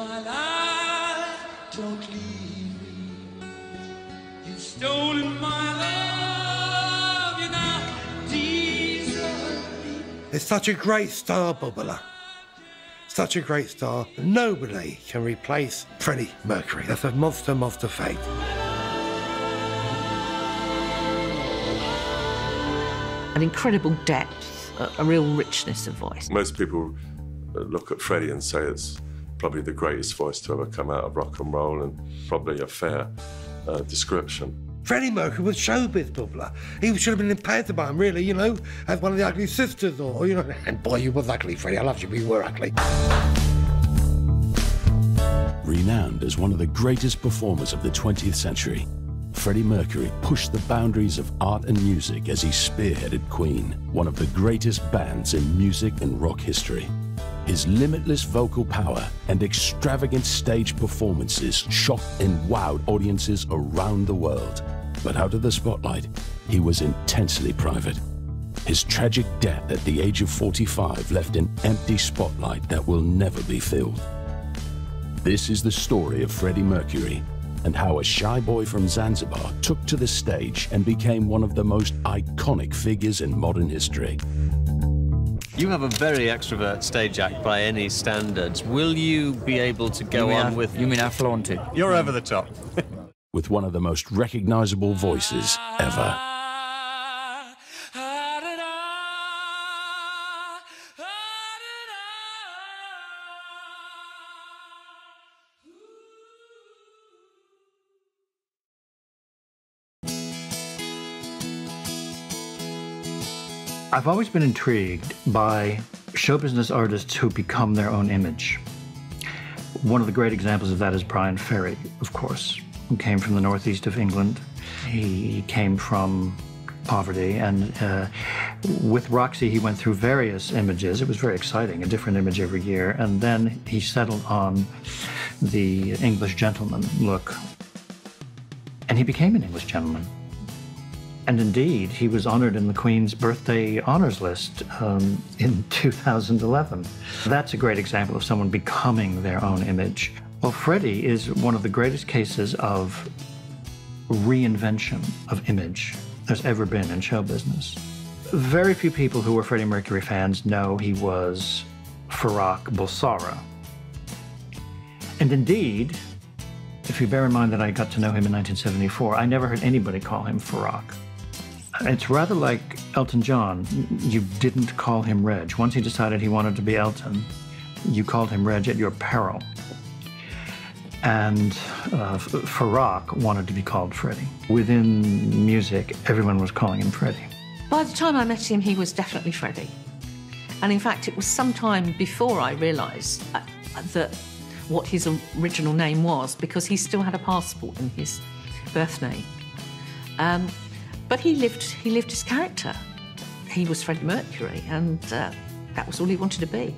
my life, don't leave me. You've stolen my love, you now desert me. It's such a great star, Bubala. Such a great star. Nobody can replace Freddie Mercury. That's a monster, monster fate. An incredible depth, a real richness of voice. Most people look at Freddie and say it's probably the greatest voice to ever come out of rock and roll, and probably a fair description. Freddie Mercury was showbiz, Bubala. He should have been in pantomime, really, you know, as one of the ugly sisters, or, you know. And boy, you was ugly, Freddie. I loved you, but you were ugly. Renowned as one of the greatest performers of the 20th century, Freddie Mercury pushed the boundaries of art and music as he spearheaded Queen, one of the greatest bands in music and rock history. His limitless vocal power and extravagant stage performances shocked and wowed audiences around the world. But out of the spotlight, he was intensely private. His tragic death at the age of 45 left an empty spotlight that will never be filled. This is the story of Freddie Mercury and how a shy boy from Zanzibar took to the stage and became one of the most iconic figures in modern history. You have a very extrovert stage act by any standards. Will you be able to go on with... You mean I flaunted? You're over the top. With one of the most recognizable voices ever. I've always been intrigued by show business artists who become their own image. One of the great examples of that is Bryan Ferry, of course, who came from the northeast of England. He came from poverty, and with Roxy, he went through various images. It was very exciting, a different image every year, and then he settled on the English gentleman look, and he became an English gentleman. And indeed, he was honored in the Queen's birthday honors list in 2011. That's a great example of someone becoming their own image. Well, Freddie is one of the greatest cases of reinvention of image there's ever been in show business. Very few people who were Freddie Mercury fans know he was Farrokh Bulsara. And indeed, if you bear in mind that I got to know him in 1974, I never heard anybody call him Farrokh. It's rather like Elton John. You didn't call him Reg. Once he decided he wanted to be Elton, you called him Reg at your peril. And Farrokh wanted to be called Freddie. Within music, everyone was calling him Freddie. By the time I met him, he was definitely Freddie. And in fact, it was some time before I realised that what his original name was, because he still had a passport in his birth name. But he lived his character. He was Freddie Mercury, and that was all he wanted to be.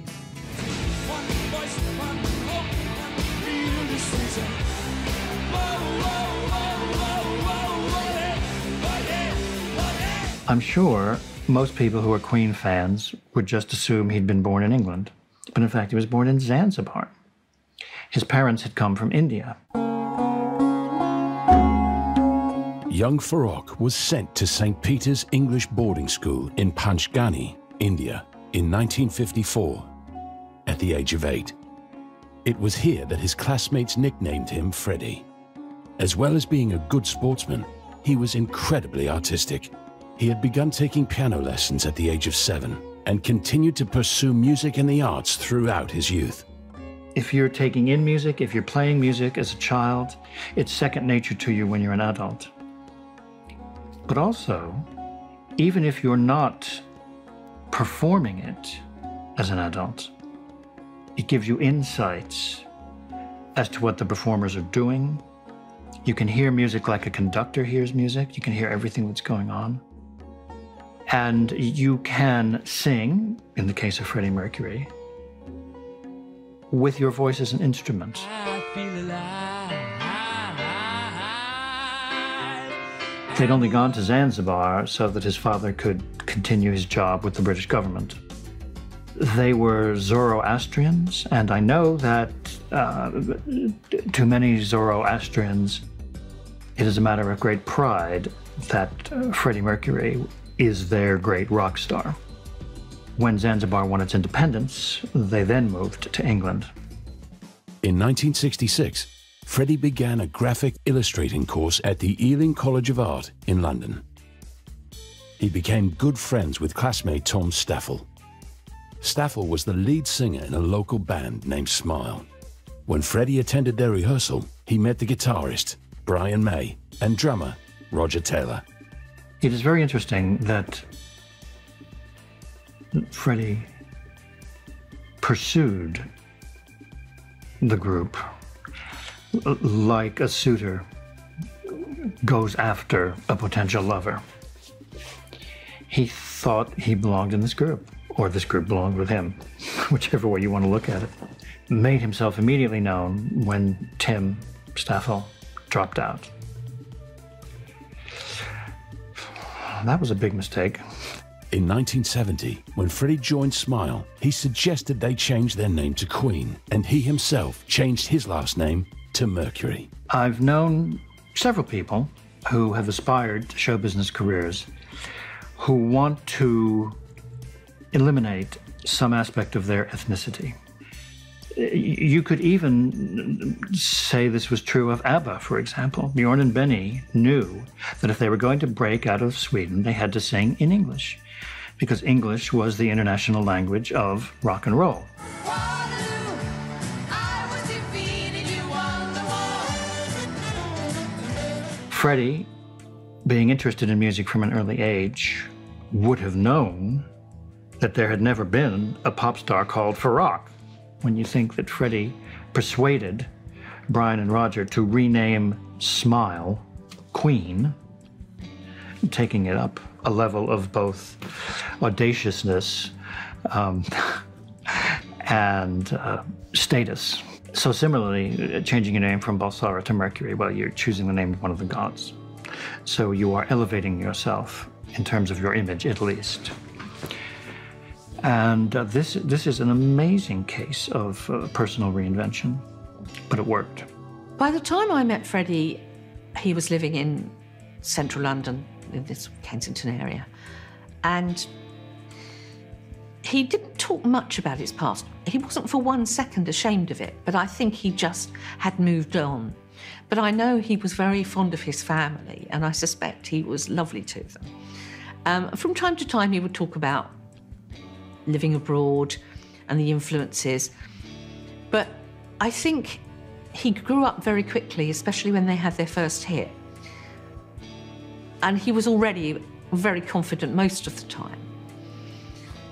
I'm sure most people who are Queen fans would just assume he'd been born in England. But in fact, he was born in Zanzibar. His parents had come from India. Young Farrokh was sent to St. Peter's English boarding school in Panchgani, India, in 1954, at the age of 8. It was here that his classmates nicknamed him Freddie. As well as being a good sportsman, he was incredibly artistic. He had begun taking piano lessons at the age of 7 and continued to pursue music and the arts throughout his youth. If you're taking in music, if you're playing music as a child, it's second nature to you when you're an adult. But also, even if you're not performing it as an adult, it gives you insights as to what the performers are doing. You can hear music like a conductor hears music. You can hear everything that's going on. And you can sing, in the case of Freddie Mercury, with your voice as an instrument. I feel alive. They'd only gone to Zanzibar so that his father could continue his job with the British government. They were Zoroastrians, and I know that to many Zoroastrians, it is a matter of great pride that Freddie Mercury is their great rock star. When Zanzibar won its independence, they then moved to England. In 1966, Freddie began a graphic illustrating course at the Ealing College of Art in London. He became good friends with classmate Tom Staffel. Staffel was the lead singer in a local band named Smile. When Freddie attended their rehearsal, he met the guitarist, Brian May, and drummer, Roger Taylor. It is very interesting that Freddie pursued the group like a suitor goes after a potential lover. He thought he belonged in this group, or this group belonged with him, whichever way you want to look at it. Made himself immediately known when Tim Staffel dropped out. That was a big mistake. In 1970, when Freddie joined Smile, he suggested they change their name to Queen, and he himself changed his last name to Mercury. I've known several people who have aspired to show business careers who want to eliminate some aspect of their ethnicity. You could even say this was true of ABBA, for example. Bjorn and Benny knew that if they were going to break out of Sweden, they had to sing in English, because English was the international language of rock and roll. Freddie, being interested in music from an early age, would have known that there had never been a pop star called Farrokh. When you think that Freddie persuaded Brian and Roger to rename Smile Queen, taking it up a level of both audaciousness and status. So similarly, changing your name from Balsara to Mercury, well, you're choosing the name of one of the gods. So you are elevating yourself in terms of your image, at least. And this is an amazing case of personal reinvention, but it worked. By the time I met Freddie, he was living in central London, in this Kensington area. And he didn't talk much about his past. He wasn't for 1 second ashamed of it, but I think he just had moved on. But I know he was very fond of his family, and I suspect he was lovely to them. From time to time, he would talk about living abroad and the influences. But I think he grew up very quickly, especially when they had their first hit. And he was already very confident most of the time.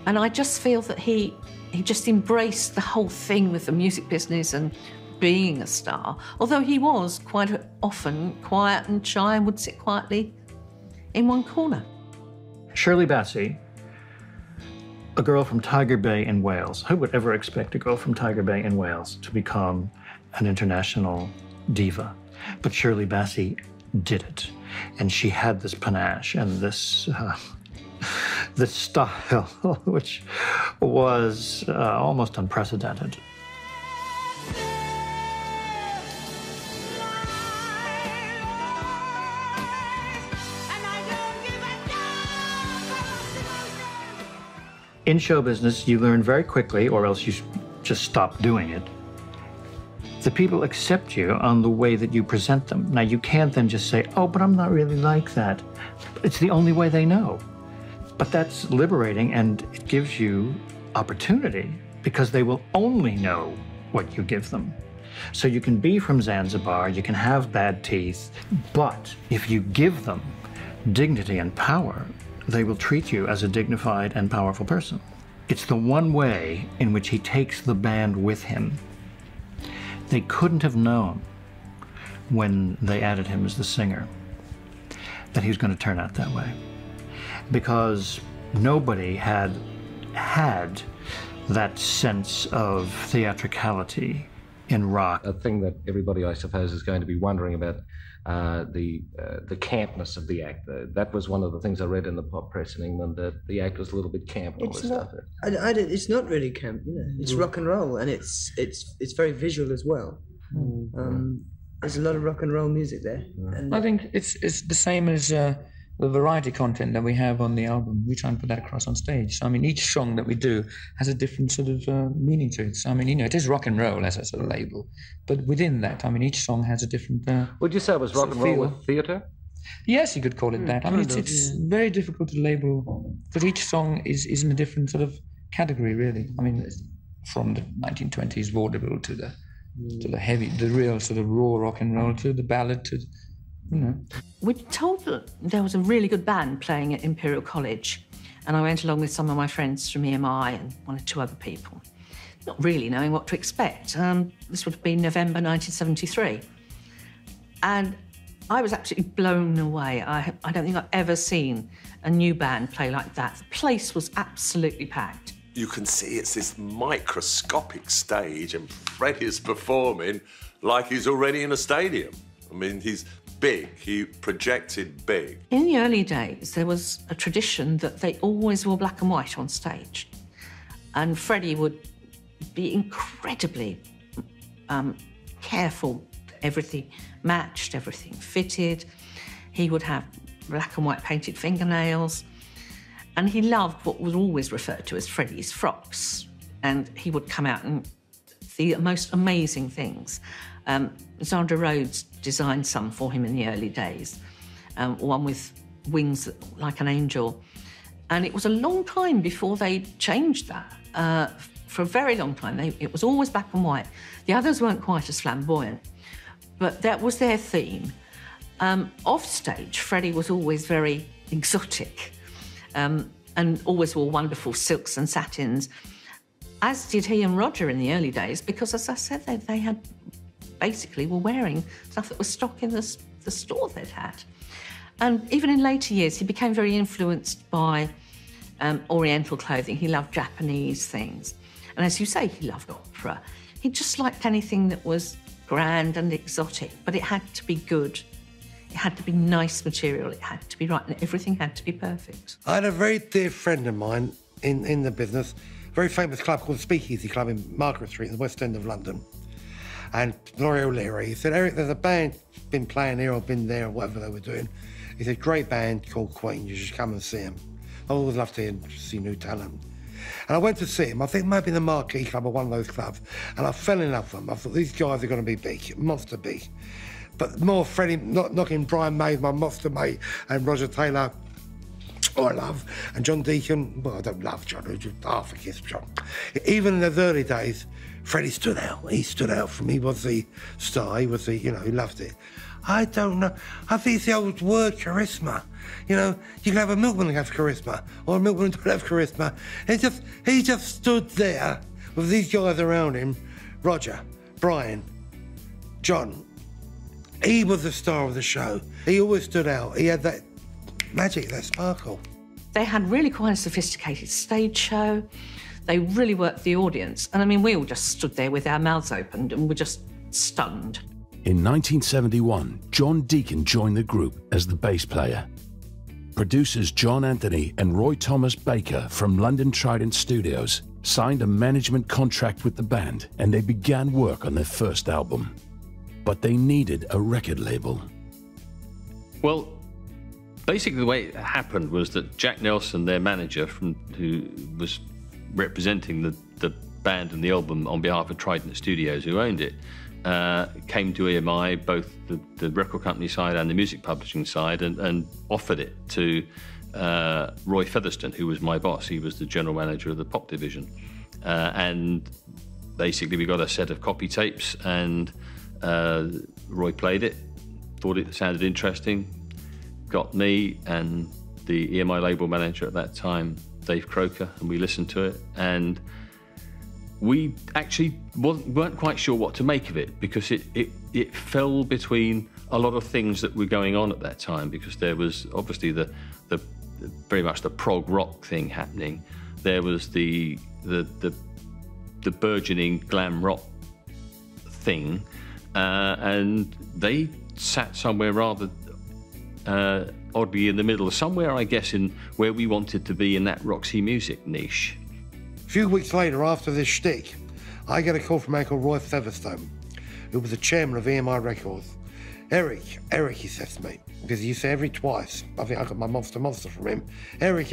And I just feel that he just embraced the whole thing with the music business and being a star, although he was quite often quiet and shy and would sit quietly in one corner. Shirley Bassey, a girl from Tiger Bay in Wales. Who would ever expect a girl from Tiger Bay in Wales to become an international diva? But Shirley Bassey did it. And she had this panache and this style, which was almost unprecedented. In show business, you learn very quickly, or else you just stop doing it. The people accept you on the way that you present them. Now, you can't then just say, oh, but I'm not really like that. It's the only way they know. But that's liberating, and it gives you opportunity, because they will only know what you give them. So you can be from Zanzibar, you can have bad teeth, but if you give them dignity and power, they will treat you as a dignified and powerful person. It's the one way in which he takes the band with him. They couldn't have known when they added him as the singer that he was going to turn out that way, because nobody had that sense of theatricality in rock. A thing that everybody, I suppose, is going to be wondering about the campness of the act. That was one of the things I read in the pop press in England, that the act was a little bit camp. And all this stuff. It's not really camp, you know. It's rock and roll, and it's very visual as well. There's a lot of rock and roll music there. And I think it's the same as the variety content that we have on the album. We try and put that across on stage. So, I mean, each song that we do has a different sort of meaning to it. So, I mean, you know, it is rock and roll as a sort of label. But within that, I mean, each song has a different Would you say it was rock and roll with theatre? Yes, you could call it that. I mean, it's very difficult to label, because each song is in a different sort of category, really. I mean, from the 1920s vaudeville to the heavy, the real sort of raw rock and roll, to the ballad, to, you know. We're told that there was a really good band playing at Imperial College, and I went along with some of my friends from EMI and one or two other people, not really knowing what to expect. This would have been November 1973. And I was absolutely blown away. I don't think I've ever seen a new band play like that. The place was absolutely packed. You can see it's this microscopic stage, and Freddie is performing like he's already in a stadium. I mean, he's big, he projected big. In the early days, there was a tradition that they always wore black and white on stage. And Freddie would be incredibly careful. Everything matched, everything fitted. He would have black and white painted fingernails. And he loved what was always referred to as Freddie's frocks. And he would come out and the most amazing things. Zandra Rhodes designed some for him in the early days, one with wings like an angel. And it was a long time before they changed that. For a very long time, it was always black and white. The others weren't quite as flamboyant, but that was their theme. Off stage, Freddie was always very exotic. And always wore wonderful silks and satins, as did he and Roger in the early days, because, as I said, they had basically were wearing stuff that was stock in the store they'd had. And even in later years, he became very influenced by Oriental clothing. He loved Japanese things. And as you say, he loved opera. He just liked anything that was grand and exotic, but it had to be good. It had to be nice material, it had to be right, and everything had to be perfect. I had a very dear friend of mine in the business, a very famous club called the Speakeasy Club in Margaret Street in the West End of London. And Laurie O'Leary, he said, Eric, there's a band been playing here or been there or whatever they were doing. He said, great band called Queen, you should come and see them. I always loved to see new talent. And I went to see him, I think maybe the Marquee Club or one of those clubs, and I fell in love with them. I thought, these guys are going to be big, monster big. But more Freddie knocking Brian May, my monster mate, and Roger Taylor, who I love, and John Deacon. Well, I don't love John, just half a kiss John. Even in those early days, Freddie stood out. He stood out for me. He was the star. He was the, you know, he loved it. I don't know. I think it's the old word charisma. You know, you can have a milkman who has charisma, or a milkman who don't have charisma. He just stood there with these guys around him. Roger, Brian, John. He was the star of the show. He always stood out. He had that magic, that sparkle. They had really quite a sophisticated stage show. They really worked the audience. And I mean, we all just stood there with our mouths opened and were just stunned. In 1971, John Deacon joined the group as the bass player. Producers John Anthony and Roy Thomas Baker from London Trident Studios signed a management contract with the band, and they began work on their first album. But they needed a record label. Well, basically the way it happened was that Jack Nelson, their manager, who was representing the band and the album on behalf of Trident Studios, who owned it, came to EMI, both the record company side and the music publishing side, and offered it to Roy Featherstone, who was my boss. He was the general manager of the pop division. And basically we got a set of copy tapes, and Roy played it, thought it sounded interesting, got me and the EMI label manager at that time, Dave Croker, and we listened to it, and we actually weren't quite sure what to make of it, because it fell between a lot of things that were going on at that time, because there was obviously the very much the prog rock thing happening. There was the burgeoning glam rock thing, and they sat somewhere rather oddly in the middle, somewhere, I guess, in where we wanted to be in that Roxy Music niche. A few weeks later, after this shtick, I get a call from Uncle Roy Featherstone, who was the chairman of EMI Records. Eric, he says to me, because he used to every twice, I think I got my monster from him. Eric,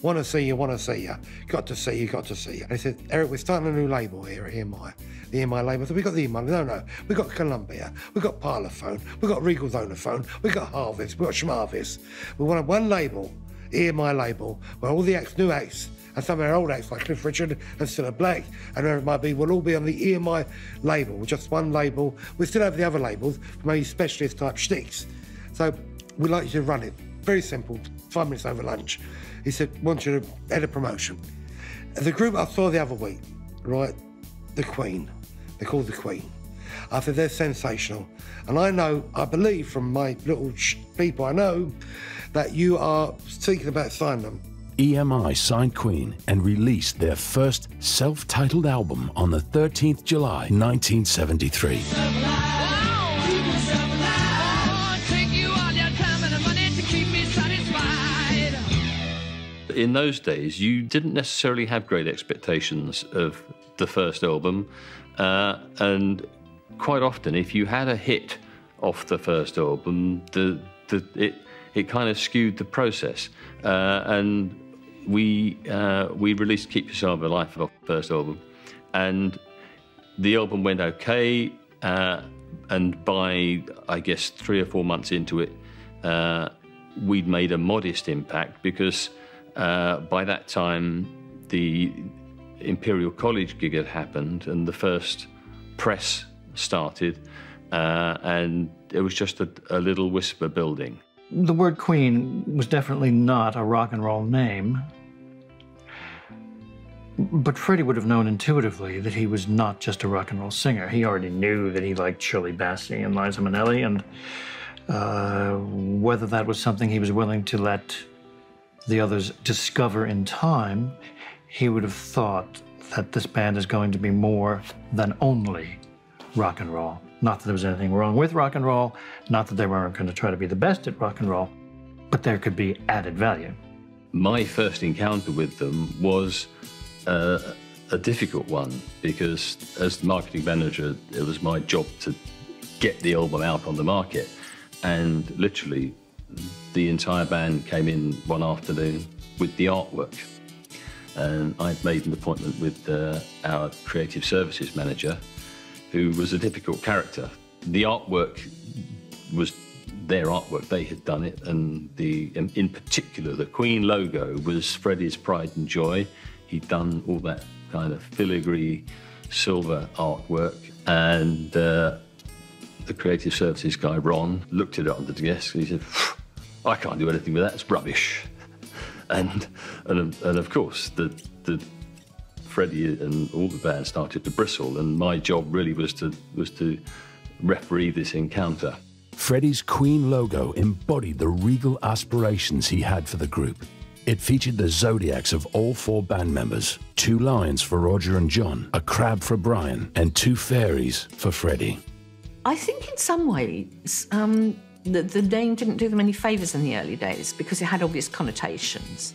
want to see you, got to see you. And he said, Eric, we're starting a new label here at EMI. The EMI label. I said, we got the EMI. No, we got Columbia, we got Parlophone, we got Regal Zonophone, we got Harvest, we got Schmarvis. We wanted one label, EMI label, where all the new acts, and some of our old acts like Cliff Richard and Cilla Black and whoever it might be, will all be on the EMI label, with just one label. We still have the other labels for maybe specialist type shticks. So we'd like you to run it. Very simple, 5 minutes over lunch. He said, want you to head a promotion. The group I saw the other week, right, the Queen. They're called the Queen. I said, they're sensational. And I believe from my little people I know, that you are thinking about signing them. EMI signed Queen and released their first self-titled album on the 13th July 1973. In those days, you didn't necessarily have great expectations of the first album, and quite often, if you had a hit off the first album, it kind of skewed the process. And we released "Keep Yourself Alive" off the first album, and the album went okay. And by, I guess, 3 or 4 months into it, we'd made a modest impact because by that time the Imperial College gig had happened and the first press started, and it was just a little whisper building. The word Queen was definitely not a rock and roll name, but Freddie would have known intuitively that he was not just a rock and roll singer. He already knew that he liked Shirley Bassey and Liza Minnelli, and whether that was something he was willing to let the others discover in time, he would have thought that this band is going to be more than only rock and roll. Not that there was anything wrong with rock and roll, not that they weren't going to try to be the best at rock and roll, but there could be added value. My first encounter with them was a difficult one because as the marketing manager, it was my job to get the album out on the market. And literally, the entire band came in one afternoon with the artwork. And I'd made an appointment with our creative services manager, who was a difficult character. The artwork was their artwork, they had done it, and in particular, the Queen logo was Freddie's pride and joy. He'd done all that kind of filigree silver artwork, and the creative services guy, Ron, looked at it on the desk and he said, I can't do anything with that, it's rubbish. And of course, the Freddie and all the band started to bristle, and my job really was to referee this encounter. Freddie's Queen logo embodied the regal aspirations he had for the group. It featured the zodiacs of all 4 band members, 2 lions for Roger and John, a crab for Brian, and 2 fairies for Freddie. I think in some ways, the name didn't do them any favours in the early days because it had obvious connotations.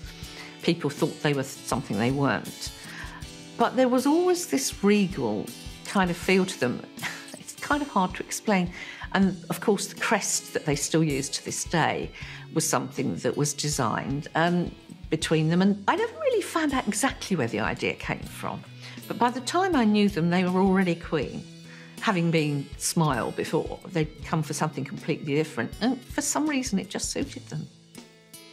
People thought they were something they weren't. But there was always this regal kind of feel to them. It's kind of hard to explain. And of course, the crest that they still use to this day was something that was designed between them. And I never really found out exactly where the idea came from. But by the time I knew them, they were already Queen. Having been Smile before, they'd come for something completely different. And for some reason, it just suited them.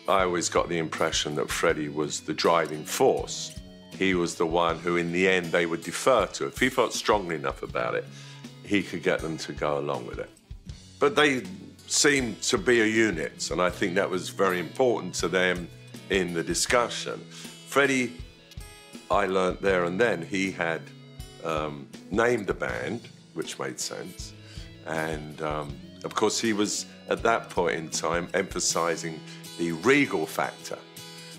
I always got the impression that Freddie was the driving force. He was the one who, in the end, they would defer to. If he felt strongly enough about it, he could get them to go along with it. But they seemed to be a unit, and I think that was very important to them in the discussion. Freddie, I learnt there and then, he had named the band, which made sense. And, of course, he was, at that point in time, emphasising the regal factor.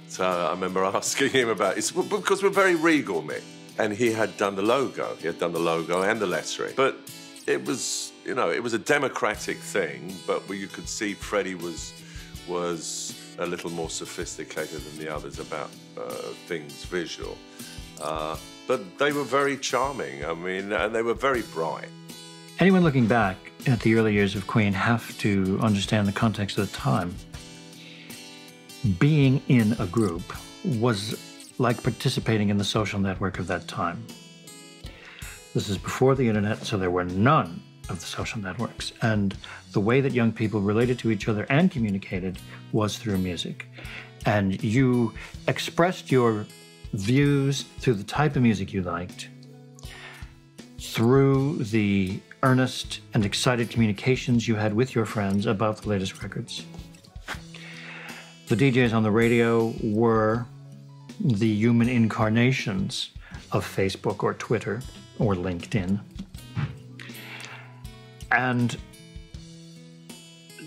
So I remember asking him about it, because we're very regal, Mick. And he had done the logo. He had done the logo and the lettering. But it was, you know, it was a democratic thing, but you could see Freddie was a little more sophisticated than the others about things visual. But they were very charming, I mean, and they were very bright. Anyone looking back at the early years of Queen have to understand the context of the time. Being in a group was like participating in the social network of that time. This is before the internet, so there were none of the social networks. And the way that young people related to each other and communicated was through music. And you expressed your views through the type of music you liked, through the earnest and excited communications you had with your friends about the latest records. The DJs on the radio were the human incarnations of Facebook or Twitter or LinkedIn. And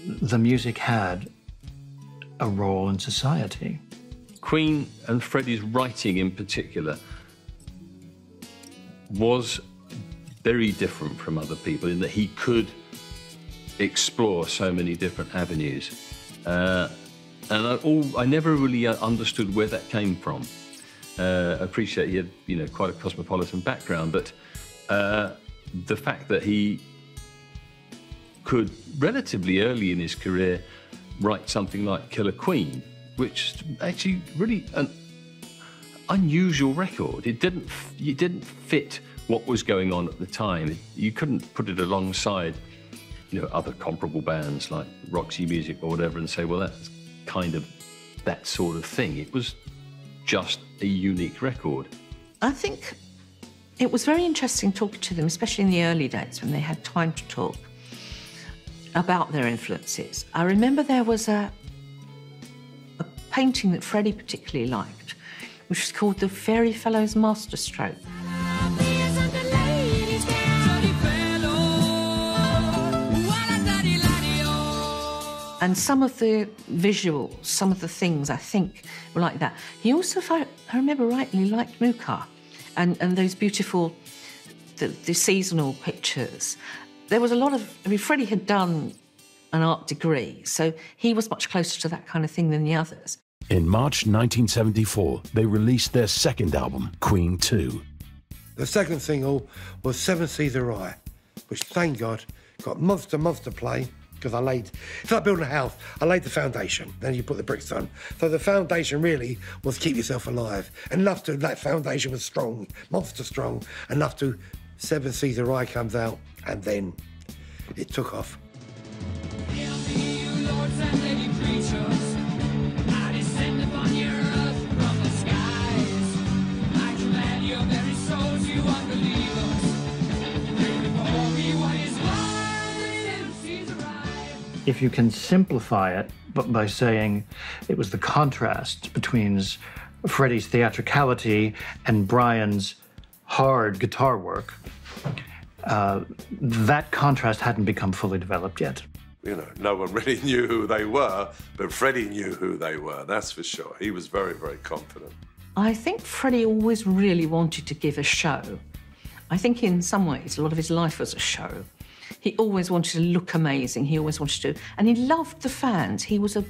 the music had a role in society. Queen and Freddie's writing in particular was very different from other people in that he could explore so many different avenues. And I never really understood where that came from. I appreciate he had, you know, quite a cosmopolitan background, but the fact that he could, relatively early in his career, write something like Killer Queen, which is actually really an unusual record. It didn't fit what was going on at the time. You couldn't put it alongside, you know, other comparable bands like Roxy Music or whatever and say, well, that's kind of that sort of thing. It was just a unique record. I think it was very interesting talking to them, especially in the early days when they had time to talk about their influences. I remember there was a painting that Freddie particularly liked, which was called the Fairy Fellows Masterstroke. And some of the visuals, some of the things, I think, were like that. He also, if I remember rightly, liked Mucha and those beautiful, the seasonal pictures. There was a lot of, I mean, Freddie had done an art degree, so he was much closer to that kind of thing than the others. In March 1974, they released their second album, Queen 2. The second single was Seven Seas of Rye, which, thank God, got monster play, because it's like building a house. I laid the foundation, then you put the bricks on. So the foundation really was keep yourself alive. Enough to, that foundation was strong, monster strong, enough to Seven Seas of Rye comes out, and then it took off. If you can simplify it by saying it was the contrast between Freddie's theatricality and Brian's hard guitar work, that contrast hadn't become fully developed yet. You know, no one really knew who they were, but Freddie knew who they were, that's for sure. He was very, very confident. I think Freddie always really wanted to give a show. I think in some ways, a lot of his life was a show. He always wanted to look amazing. He always wanted to, and he loved the fans. He was a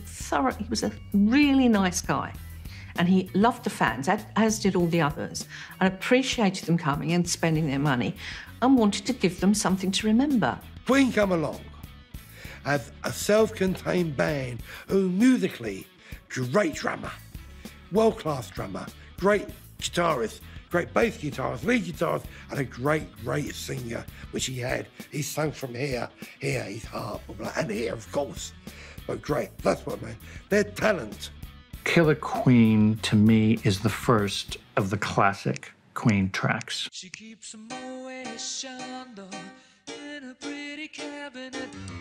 really nice guy. And he loved the fans, as did all the others, and appreciated them coming and spending their money and wanted to give them something to remember. Queen come along as a self-contained band who musically, great drummer, world-class drummer, great guitarist, great bass guitarist, lead guitarist, and a great singer, which he had. He sang from here, his harp, and here, of course. But great, that's what, man. Their talent. Killer Queen, to me, is the first of the classic Queen tracks. She keeps a Moet Chandon in a pretty cabinet.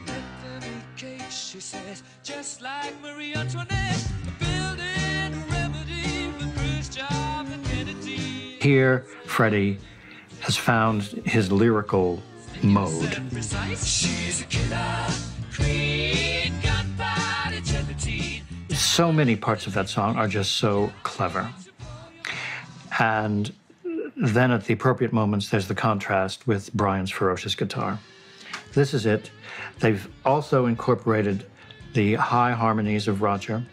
Let them eat cake, she says, just like Marie Antoinette. Building a remedy for Khrushchev and Kennedy. Here, Freddie has found his lyrical mode. She's a killer queen, gunpowder gelatine. So many parts of that song are just so clever. And then at the appropriate moments, there's the contrast with Brian's ferocious guitar. This is it. They've also incorporated the high harmonies of Roger.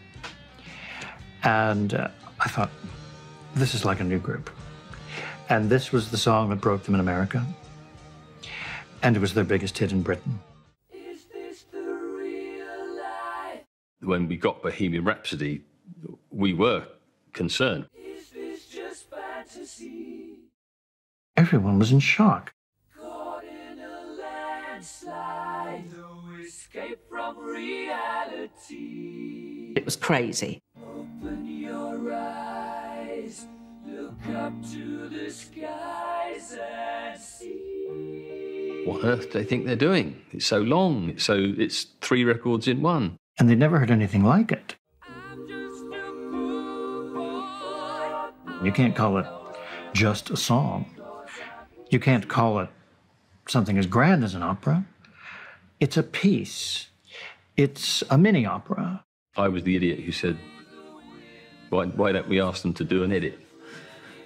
And I thought, this is like a new group. And this was the song that broke them in America. And it was their biggest hit in Britain. Is this the real life? When we got Bohemian Rhapsody, we were concerned. Is this just fantasy? Everyone was in shock. Caught in a landslide, no escape from reality. It was crazy. Open your eyes, look up to the skies and see. What on earth do they think they're doing? It's so long. It's 3 records in one. And they'd never heard anything like it. I'm just a poor boy. You can't call it just a song. You can't call it something as grand as an opera. It's a piece. It's a mini opera. I was the idiot who said, why don't we ask them to do an edit?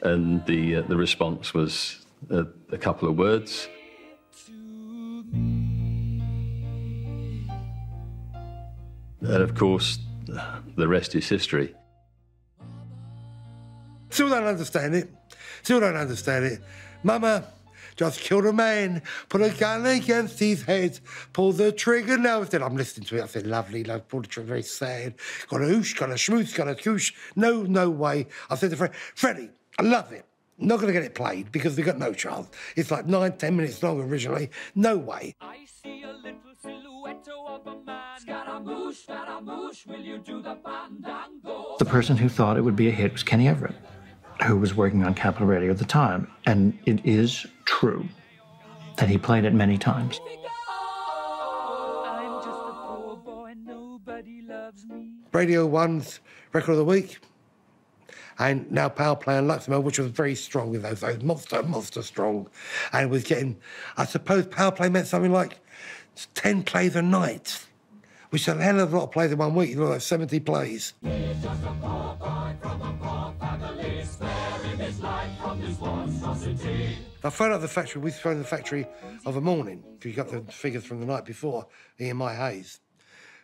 And the response was a couple of words. And of course, the rest is history. Still don't understand it. Still don't understand it. Mama just killed a man, put a gun against his head, pull the trigger now. Instead, I'm listening to it. I said, lovely, love, pull the trigger, very sad. Got a hoosh, got a schmoosh, got a koosh. No way. I said to Freddie, I love it. Not going to get it played because we've got no chance. It's like 9-10 minutes long originally. No way. I see a little silhouette of a man. Scaramouche, will you do the fandango? The person who thought it would be a hit was Kenny Everett, who was working on Capital Radio at the time. And it is true that he played it many times. I'm just a poor boy, nobody loves me. Radio 1's Record of the Week. And now Power Play and Luxembourg, which was very strong with those monster strong. And was getting, I suppose Power Play meant something like 10 plays a night, which is a hell of a lot of plays in 1 week. You know, like 70 plays. He's just a poor boy from a poor family, sparing his life from this monstrosity. I phoned up the factory. We phoned the factory of a morning. If you got the figures from the night before, Ian Mai Hayes.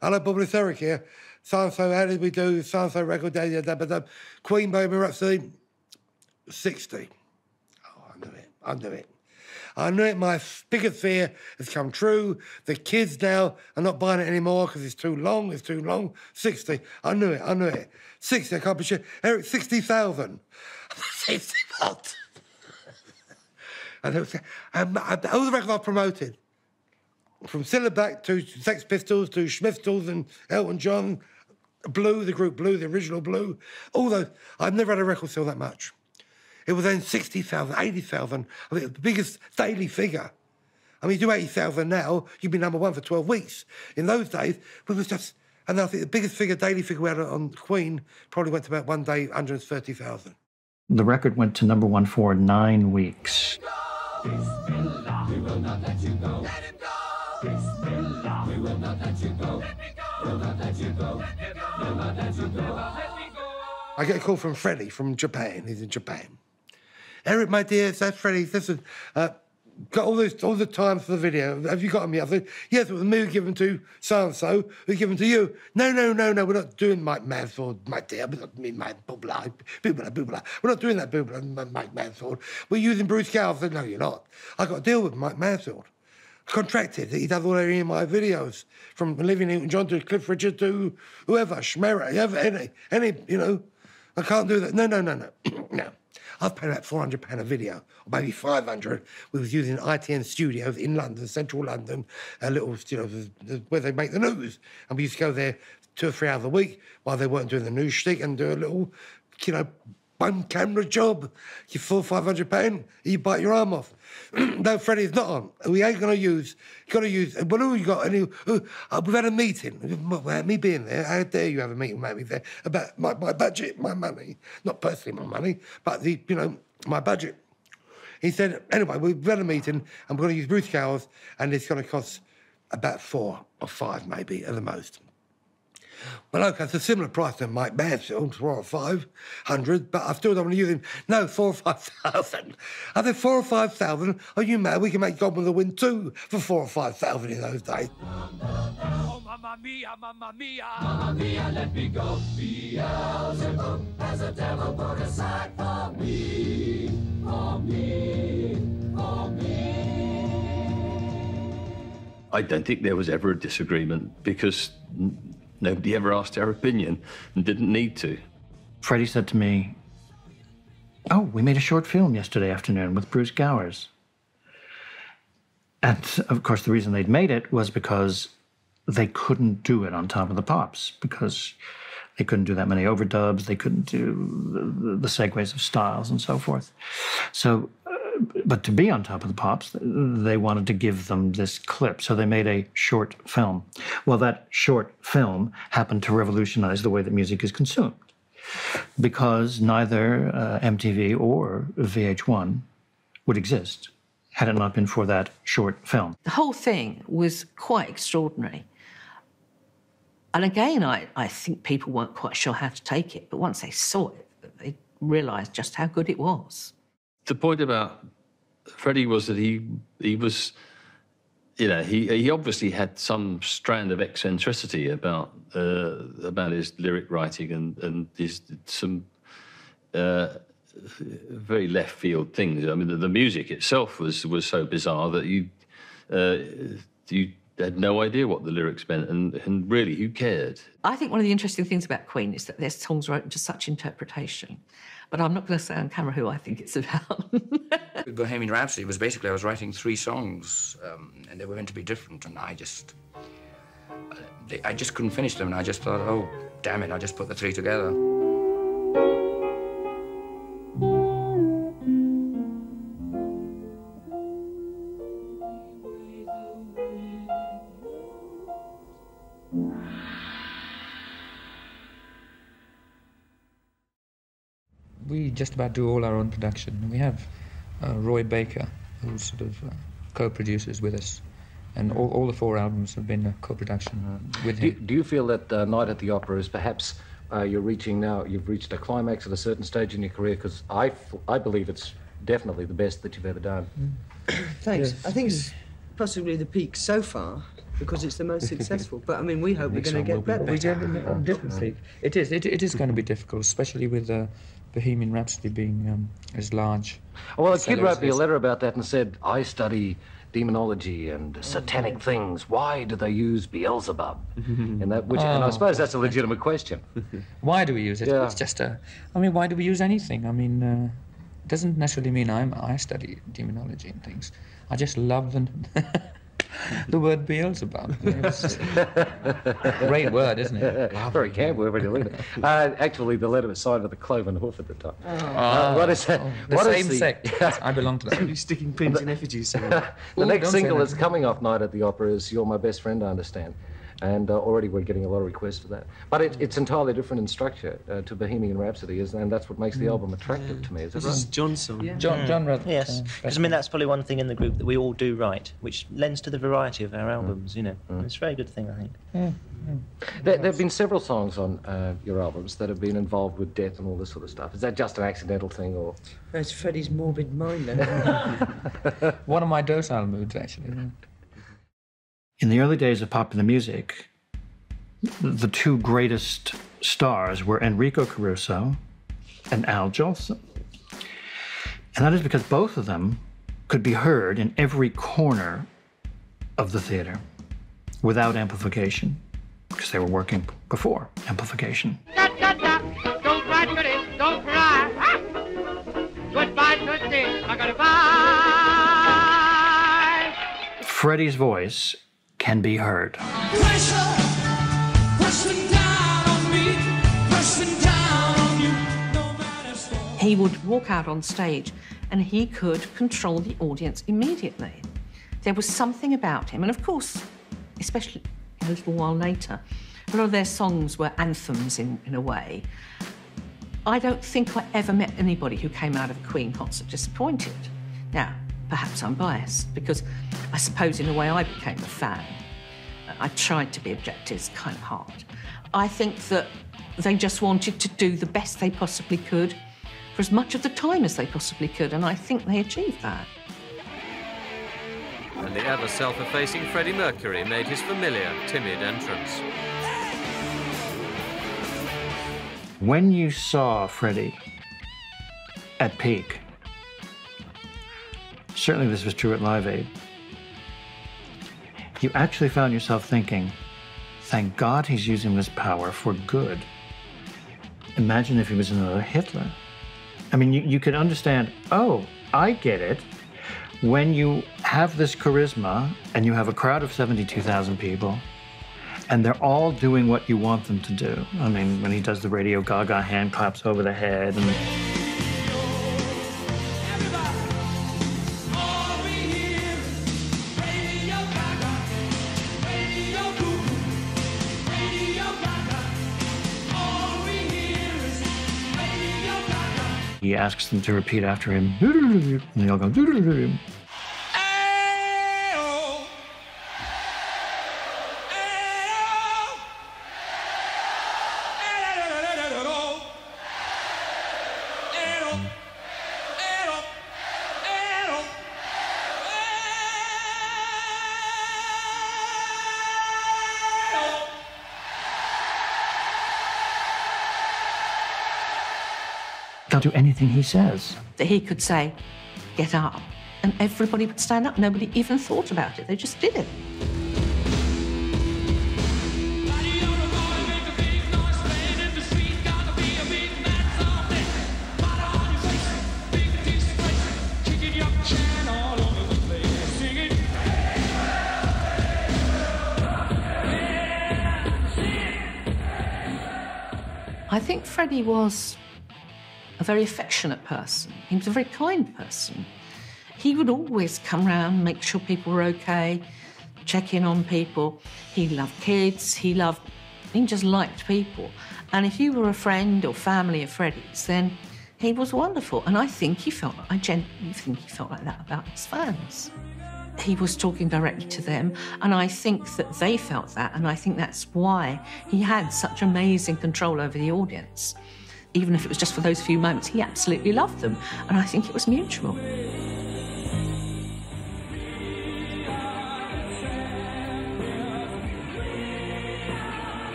Hello, Bob, it's Eric here. So-and-so, how did we do? So-and-so record day, Queen Bohemian Rhapsody, 60. Oh, I knew it. My biggest fear has come true. The kids now are not buying it anymore because it's too long. 60. I knew it. 60, I can't be sure. Eric, 60,000. 60 what? And all the records I've promoted, from Silverback to Sex Pistols to Schmiftels and Elton John, Blue, the group Blue, the original Blue, all those. I've never had a record sell that much. It was then 60,000, 80,000. I think the biggest daily figure. I mean, you do 80,000 now, you'd be #1 for 12 weeks. In those days, it was just, and I think the biggest daily figure we had on Queen probably went to about one day, 130,000. The record went to #1 for 9 weeks. We will not let you go. Let him go. Bismillah. We will not let you go. Let me go. We'll not let you go. Let me go. We'll not let you go. Let me go. I get a call from Freddie from Japan. He's in Japan. Eric, my dear, that's Freddie. Listen, got all the time for the video. Have you got them yet? I said, yes, it was me who given to so-and-so, who given to you. No, we're not doing Mike Mansfield, my dear. We're not doing Mike Bubla. We're not doing that Bubla, Mike Mansfield. We're using Bruce Gow. I said, no, you're not. I got a deal with Mike Mansfield. Contracted. He does all their my videos, from Olivia Newton-John to Cliff Richard to whoever, Schmerra, any, you know. I can't do that. No. No. I've paid about £400 a video, or maybe 500. We was using ITN Studios in London, central London, a little, you know, where they make the news. And we used to go there 2 or 3 hours a week while they weren't doing the news shtick and do a little, you know, one camera job. You £400-500, you bite your arm off. No, Freddie's not on. We ain't going to use. Got to use. Well, who you got? We've had a meeting. Without me being there, how dare you have a meeting with me there about my budget, my money, not personally my money, but the my budget. He said anyway. We've had a meeting and we're going to use Bruce Gowers, and it's going to cost about 4 or 5 maybe at the most. Well, OK, it's a similar price to Mike Mansfield, 400 or 500, but I still don't want to use him. No, 4,000 or 5,000. I said 4,000 or 5,000. Are you mad? We can make Gone with the Wind too for 4,000 or 5,000 in those days. Oh, mamma mia, mamma mia. Mamma mia, let me go. Beelzebub has a devil put aside for me, for me, for me. I don't think there was ever a disagreement because nobody ever asked our opinion and didn't need to. Freddie said to me, "Oh, we made a short film yesterday afternoon with Bruce Gowers." And, of course, the reason they'd made it was because they couldn't do it on Top of the Pops, because they couldn't do that many overdubs, they couldn't do the segues of styles and so forth. So, but to be on Top of the Pops, they wanted to give them this clip, so they made a short film. Well, that short film happened to revolutionize the way that music is consumed, because neither MTV or VH1 would exist had it not been for that short film. The whole thing was quite extraordinary. And again, I think people weren't quite sure how to take it, but once they saw it, they realised just how good it was. The point about Freddie was that he was, you know, he obviously had some strand of eccentricity about his lyric writing and his some very left field things. I mean, the music itself was so bizarre that you had no idea what the lyrics meant, and really, who cared? I think one of the interesting things about Queen is that their songs are open to such interpretation. But I'm not going to say on camera who I think it's about. Bohemian Rhapsody was basically, I was writing 3 songs, and they were meant to be different, and I just couldn't finish them, and I just thought, oh, damn it, I'll just put the 3 together. We just about do all our own production. We have Roy Baker, who sort of co-produces with us, and all the 4 albums have been a co-production with him. Do you feel that Night at the Opera is perhaps you've reached a climax at a certain stage in your career? Because I believe it's definitely the best that you've ever done. Thanks. I think it's possibly the peak so far, because it's the most successful. But I mean, we hope we're going to get better. We get a different peak. It is going to be difficult, especially with Bohemian Rhapsody being as large. Well, a kid wrote me a letter about that and said, I study demonology and satanic things. Why do they use Beelzebub? And I suppose that's a legitimate question. Why do we use it? Yeah. It's just why do we use anything? I mean, it doesn't necessarily mean I study demonology and things. I just love the word Beelzebub. It's a great word, isn't it? Very camp word when you look at it. Actually, the letter was signed with a cloven hoof at the top. What is that? The same sect. I belong to that. You're sticking pins in effigies. The next single that's coming off Night at the Opera is You're My Best Friend, I understand. And already we're getting a lot of requests for that. But it's entirely different in structure to Bohemian Rhapsody, and that's what makes the album attractive to me. Is that right? This is John's song. Yeah. John wrote. Yes, because I mean that's probably one thing in the group that we all do right, which lends to the variety of our albums. You know, it's a very good thing, I think. There have been several songs on your albums that have been involved with death and all this sort of stuff. Is that just an accidental thing, or? That's Freddie's morbid mind, then. One of my docile moods, actually. Yeah. In the early days of popular music, the 2 greatest stars were Enrico Caruso and Al Jolson. And that is because both of them could be heard in every corner of the theater without amplification, because they were working before amplification. Don't cry, Goody, don't cry. Ah! Goodbye, Tootsie, I gotta bye. Freddie's voice can be heard. Pressure, pressing down on me, pressing down on you, no matter what. He would walk out on stage and he could control the audience immediately. There was something about him, and of course, especially a little while later, a lot of their songs were anthems in a way. I don't think I ever met anybody who came out of a Queen concert disappointed. Now, perhaps I'm biased, because I suppose in a way I became a fan. I tried to be objective, it's kind of hard. I think that they just wanted to do the best they possibly could for as much of the time as they possibly could, and I think they achieved that. And the ever self-effacing Freddie Mercury made his familiar, timid entrance. When you saw Freddie at peak, certainly this was true at Live Aid, you actually found yourself thinking, thank God he's using this power for good. Imagine if he was another Hitler. I mean, you could understand, oh, I get it. When you have this charisma and you have a crowd of 72,000 people and they're all doing what you want them to do. I mean, when he does the Radio Gaga hand claps over the head and... He asks them to repeat after him, and they all go, they'll do anything he says. That he could say, get up, and everybody would stand up. Nobody even thought about it. They just did it. I think Freddie was a very affectionate person. He was a very kind person. He would always come round, make sure people were okay, check in on people. He loved kids, he just liked people. And if you were a friend or family of Freddie's, then he was wonderful. And I genuinely think he felt like that about his fans. He was talking directly to them, and I think that they felt that, and I think that's why he had such amazing control over the audience. Even if it was just for those few moments, he absolutely loved them, and I think it was mutual.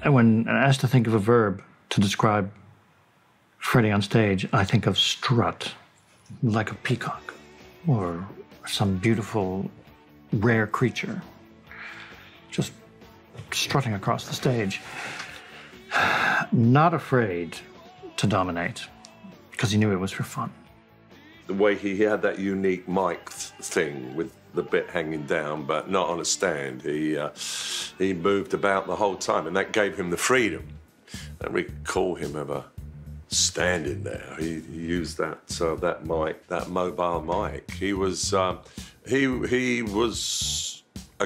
When asked to think of a verb to describe Freddie on stage, I think of strut, like a peacock, or some beautiful, rare creature, just strutting across the stage. Not afraid to dominate, because he knew it was for fun. The way he had that unique mic thing with the bit hanging down, but not on a stand. He moved about the whole time, and that gave him the freedom. And we call him ever standing there. He used that mic, that mobile mic. He was a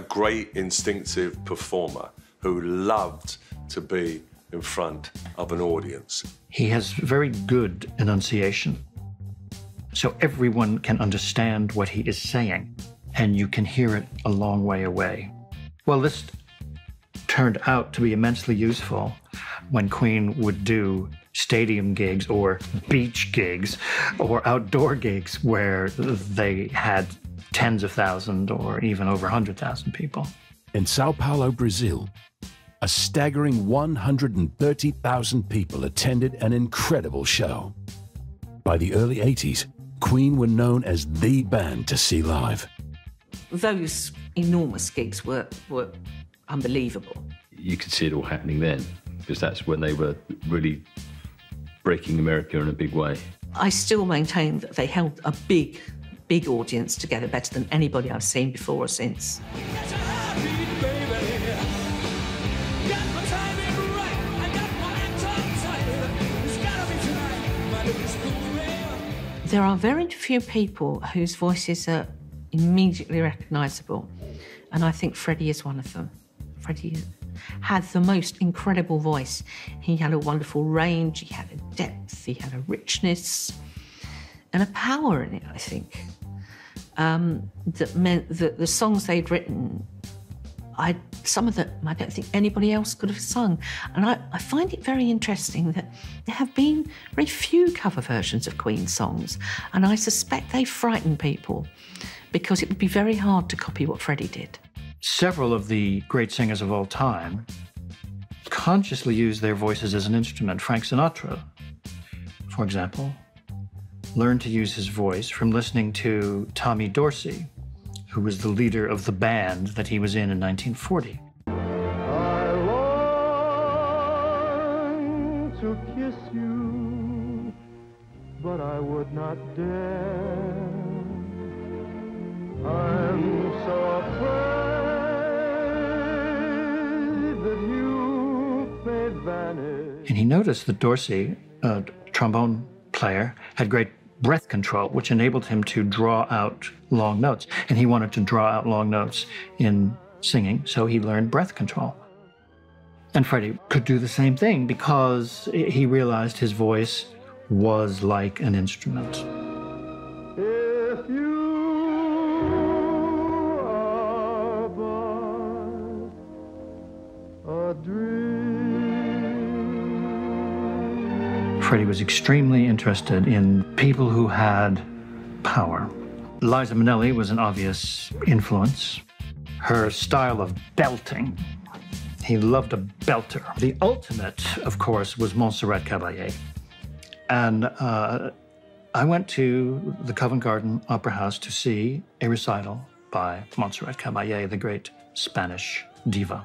great instinctive performer who loved to be in front of an audience. He has very good enunciation, so everyone can understand what he is saying, and you can hear it a long way away. Well, this turned out to be immensely useful when Queen would do stadium gigs or beach gigs or outdoor gigs where they had tens of thousands or even over 100,000 people. In Sao Paulo, Brazil, a staggering 130,000 people attended an incredible show. By the early 80s, Queen were known as the band to see live. Those enormous gigs were unbelievable. You could see it all happening then, because that's when they were really breaking America in a big way. I still maintain that they held a big, big audience together, better than anybody I've seen before or since. There are very few people whose voices are immediately recognisable. And I think Freddie is one of them. Freddie had the most incredible voice. He had a wonderful range, he had a depth, he had a richness and a power in it, I think, that meant that the songs they'd written, some of them I don't think anybody else could have sung. And I find it very interesting that there have been very few cover versions of Queen songs, and I suspect they frighten people because it would be very hard to copy what Freddie did. Several of the great singers of all time consciously used their voices as an instrument. Frank Sinatra, for example, learned to use his voice from listening to Tommy Dorsey, who was the leader of the band that he was in 1940. I long to kiss you, but I would not dare. I'm so afraid that you may vanish. And he noticed that Dorsey, a trombone player, had great breath control, which enabled him to draw out long notes. And he wanted to draw out long notes in singing, so he learned breath control. And Freddie could do the same thing because he realized his voice was like an instrument. If you are but a dream. Freddie was extremely interested in people who had power. Liza Minnelli was an obvious influence. Her style of belting, he loved a belter. The ultimate, of course, was Montserrat Caballé. And I went to the Covent Garden Opera House to see a recital by Montserrat Caballé, the great Spanish diva.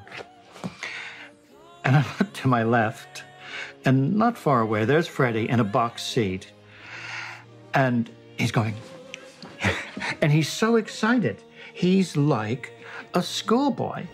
And I looked to my left, and not far away, there's Freddie in a box seat. And he's going, and he's so excited. He's like a schoolboy.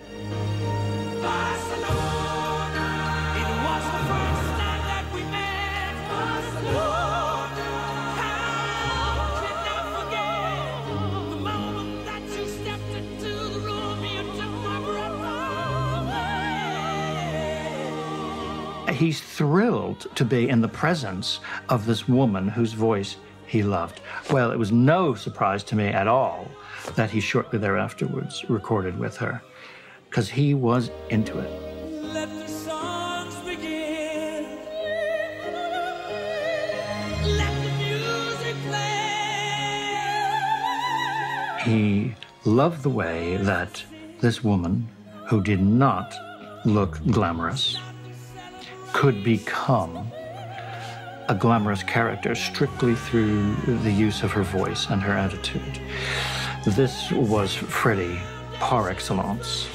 He's thrilled to be in the presence of this woman whose voice he loved. Well, it was no surprise to me at all that he shortly thereafter recorded with her, because he was into it. Let the songs begin. Let the music play. He loved the way that this woman, who did not look glamorous, could become a glamorous character strictly through the use of her voice and her attitude. This was Freddie par excellence.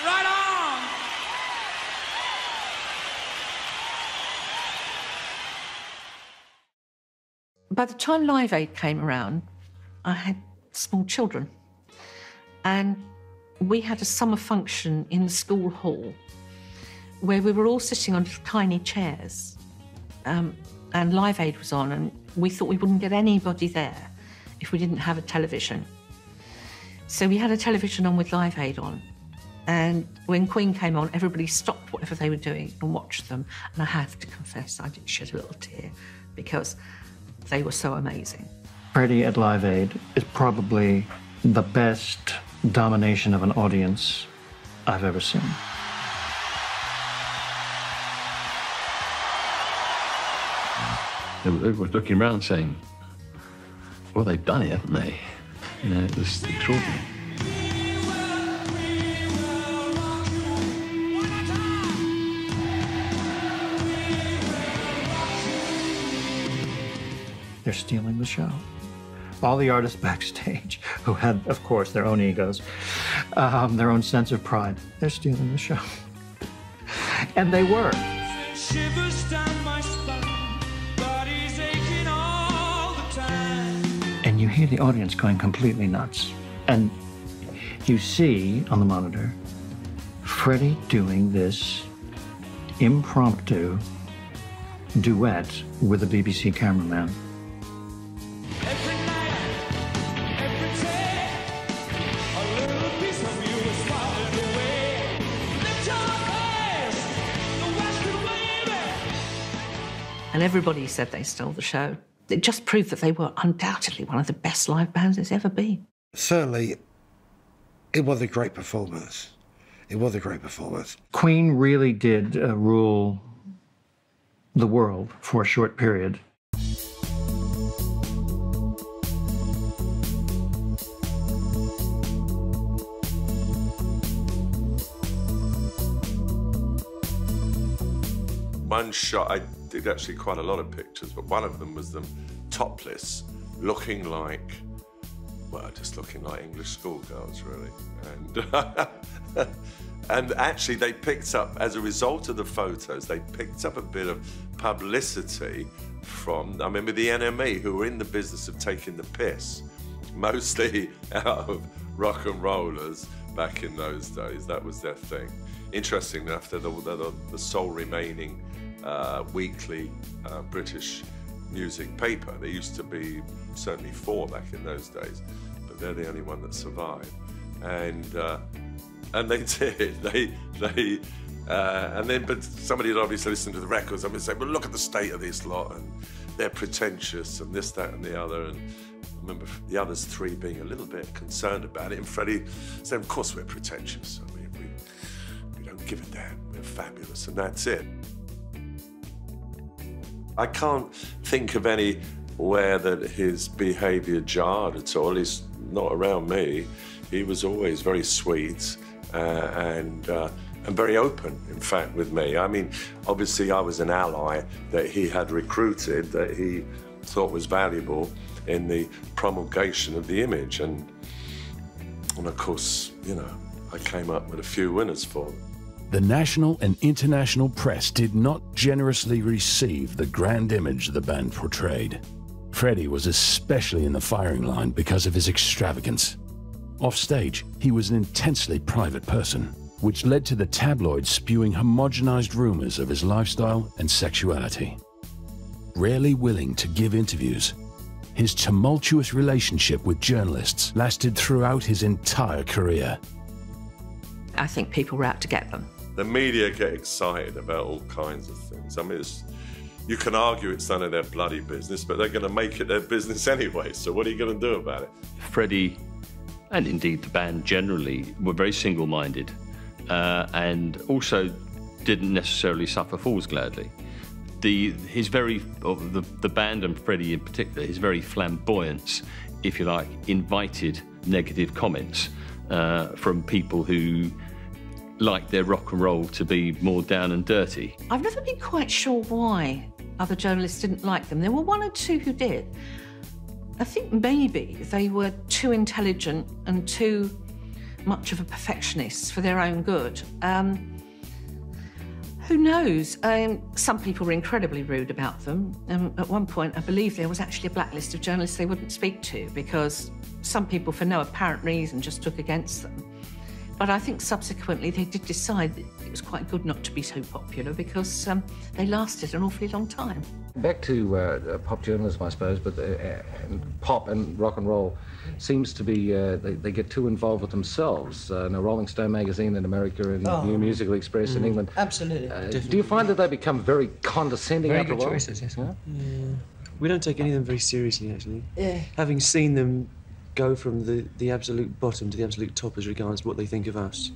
Right on. By the time Live Aid came around, I had small children. And we had a summer function in the school hall where we were all sitting on tiny chairs. And Live Aid was on, and we thought we wouldn't get anybody there if we didn't have a television. So we had a television on with Live Aid on. And when Queen came on, everybody stopped whatever they were doing and watched them. And I have to confess, I did shed a little tear because they were so amazing. Freddie at Live Aid is probably the best domination of an audience I've ever seen. Everyone was looking around saying, well, they've done it, haven't they? You know, it was extraordinary. They're stealing the show. All the artists backstage, who had, of course, their own egos, their own sense of pride, they're stealing the show. And they were. Shivers down my spine, body's aching all the time. And you hear the audience going completely nuts. And you see on the monitor Freddie doing this impromptu duet with a BBC cameraman. And everybody said they stole the show. It just proved that they were undoubtedly one of the best live bands there's ever been. Certainly, it was a great performance. It was a great performance. Queen really did rule the world for a short period. One shot, I did actually quite a lot of pictures, but one of them was them topless, looking like, well, just looking like English schoolgirls, really. And, and actually they picked up, as a result of the photos, they picked up a bit of publicity from, I remember the NME, who were in the business of taking the piss, mostly out of rock and rollers back in those days. That was their thing. Interesting enough, they're the sole remaining weekly British music paper. There used to be certainly 4 back in those days, but they're the only one that survived. And they did. And then, but somebody had obviously listened to the records. I mean, say, well, look at the state of this lot, and they're pretentious, and this, that, and the other. And I remember the others 3 being a little bit concerned about it. And Freddie said, "Of course we're pretentious. I mean, we don't give a damn. We're fabulous, and that's it." I can't think of anywhere that his behaviour jarred at all. He's not around me. He was always very sweet and very open, in fact, with me. I mean, obviously I was an ally that he had recruited, that he thought was valuable in the promulgation of the image. And of course, you know, I came up with a few winners for them. The national and international press did not generously receive the grand image the band portrayed. Freddie was especially in the firing line because of his extravagance. Offstage, he was an intensely private person, which led to the tabloids spewing homogenized rumors of his lifestyle and sexuality. Rarely willing to give interviews, his tumultuous relationship with journalists lasted throughout his entire career. I think people were out to get them. The media get excited about all kinds of things. I mean, you can argue it's none of their bloody business, but they're going to make it their business anyway, so what are you going to do about it? Freddie, and indeed the band generally, were very single-minded and also didn't necessarily suffer fools gladly. The band and Freddie in particular, his very flamboyance, if you like, invited negative comments from people who liked their rock and roll to be more down and dirty. I've never been quite sure why other journalists didn't like them. There were 1 or 2 who did. I think maybe they were too intelligent and too much of a perfectionist for their own good. Who knows? Some people were incredibly rude about them. At one point, I believe there was actually a blacklist of journalists they wouldn't speak to because some people, for no apparent reason, just took against them. But I think subsequently they did decide that it was quite good not to be so popular because they lasted an awfully long time. Back to pop journalism, I suppose, but pop and rock and roll seems to be, they get too involved with themselves. Rolling Stone magazine in America and New Musical Express in England. Absolutely. Do you find that they become very condescending Very after a good while? choices, yes. Yeah. We don't take any of them very seriously, actually. Yeah. Having seen them go from the absolute bottom to the absolute top as regards what they think of us,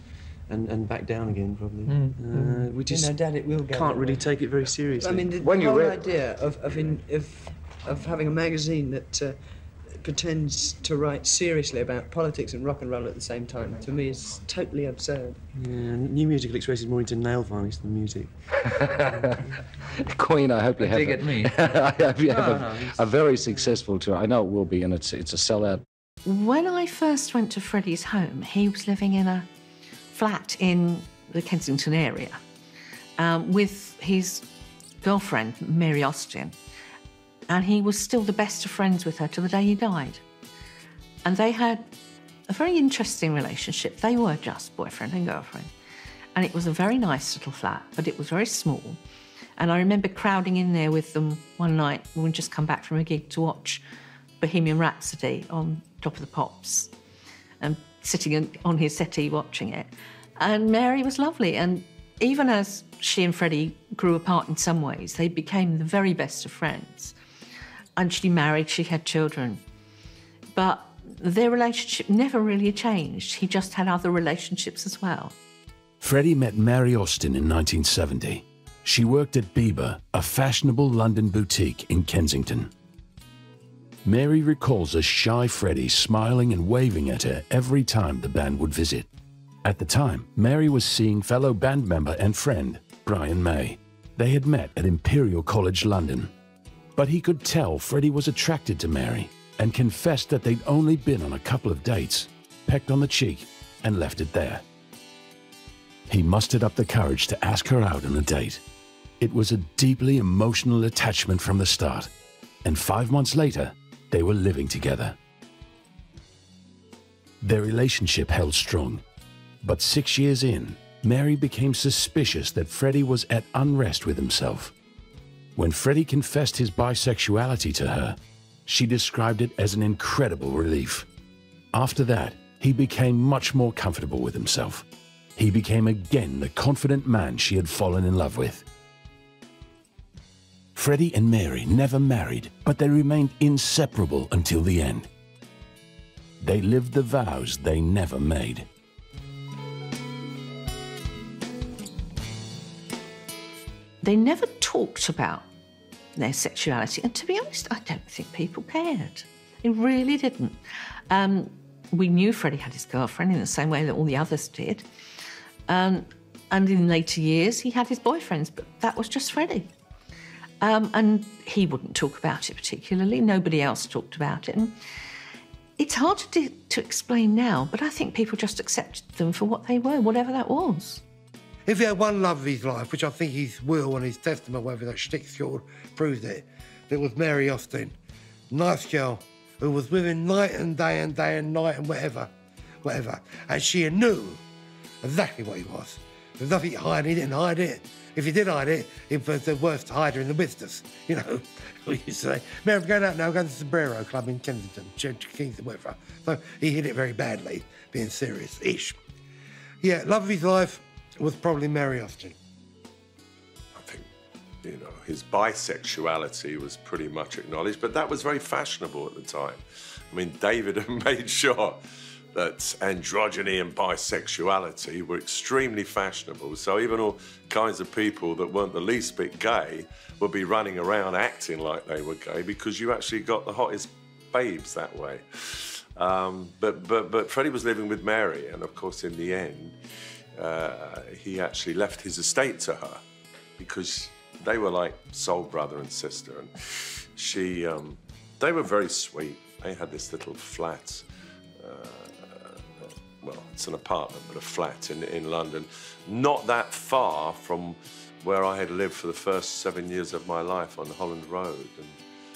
and back down again, probably. We just no doubt it will go can't that really way. take it very seriously. I mean, the whole idea of having a magazine that pretends to write seriously about politics and rock and roll at the same time, to me, is totally absurd. Yeah, New Musical Express is more into nail varnish than music. Queen, I hope you have. Dig at me. I hope you have a very successful tour. I know it will be, and it's a sellout. When I first went to Freddie's home, he was living in a flat in the Kensington area with his girlfriend, Mary Austin, and he was still the best of friends with her till the day he died. And they had a very interesting relationship. They were just boyfriend and girlfriend. And it was a very nice little flat, but it was very small. And I remember crowding in there with them one night when we'd just come back from a gig to watch Bohemian Rhapsody on Top of the Pops, and sitting on his settee watching it. And Mary was lovely. And even as she and Freddie grew apart in some ways, they became the very best of friends. And she married, she had children. But their relationship never really changed. He just had other relationships as well. Freddie met Mary Austin in 1970. She worked at Bieber, a fashionable London boutique in Kensington. Mary recalls a shy Freddie smiling and waving at her every time the band would visit. At the time, Mary was seeing fellow band member and friend, Brian May. They had met at Imperial College London. But he could tell Freddie was attracted to Mary and confessed that they'd only been on a couple of dates, pecked on the cheek, and left it there. He mustered up the courage to ask her out on a date. It was a deeply emotional attachment from the start, and 5 months later, they were living together. Their relationship held strong, but 6 years in, Mary became suspicious that Freddie was at unrest with himself. When Freddie confessed his bisexuality to her, she described it as an incredible relief. After that, he became much more comfortable with himself. He became again the confident man she had fallen in love with. Freddie and Mary never married, but they remained inseparable until the end. They lived the vows they never made. They never talked about their sexuality, and to be honest, I don't think people cared. They really didn't. We knew Freddie had his girlfriend in the same way that all the others did. And in later years, he had his boyfriends, but that was just Freddie. And he wouldn't talk about it particularly. Nobody else talked about it. And it's hard to explain now, but I think people just accepted them for what they were, whatever that was. If he had one love of his life, which I think his will and his testament, whatever that shtick's called, proved it, that was Mary Austin. Nice girl who was with him night and day and night and whatever. And she knew exactly what he was. There's nothing to hide, he didn't hide it. If he did hide it, he was the worst hider in the business, you know. We used to say, Mary, I'm going out now, I'm going to the Sombrero Club in Kensington, Kingston, whatever. So he hid it very badly, being serious-ish. Yeah, love of his life was probably Mary Austin. I think, you know, his bisexuality was pretty much acknowledged, but that was very fashionable at the time. I mean, David had made sure that androgyny and bisexuality were extremely fashionable. So even all kinds of people that weren't the least bit gay would be running around acting like they were gay because you actually got the hottest babes that way. But Freddie was living with Mary, and of course, in the end, he actually left his estate to her because they were like soul brother and sister, and they were very sweet. They had this little flat. Well, it's an apartment, but a flat in London, not that far from where I had lived for the first 7 years of my life on Holland Road. And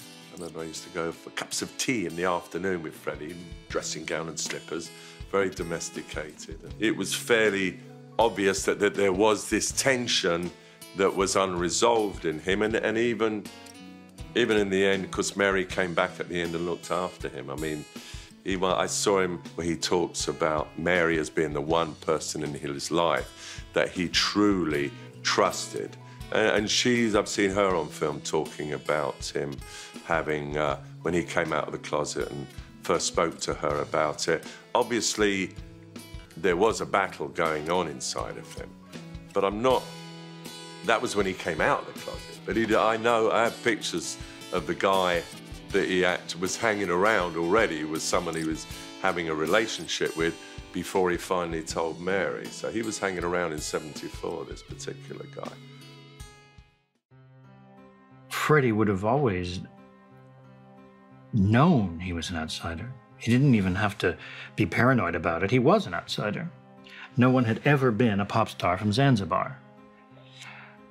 I remember I used to go for cups of tea in the afternoon with Freddie, dressing gown and slippers, very domesticated. It was fairly obvious that there was this tension that was unresolved in him, and even in the end, because Mary came back at the end and looked after him. I mean, I saw him where he talks about Mary as being the one person in his life that he truly trusted. And I've seen her on film talking about him having, when he came out of the closet and first spoke to her about it. Obviously, there was a battle going on inside of him, but that was when he came out of the closet. But I have pictures of the guy that he was hanging around already with someone he was having a relationship with before he finally told Mary. So he was hanging around in '74, this particular guy. Freddie would have always known he was an outsider. He didn't even have to be paranoid about it. He was an outsider. No one had ever been a pop star from Zanzibar.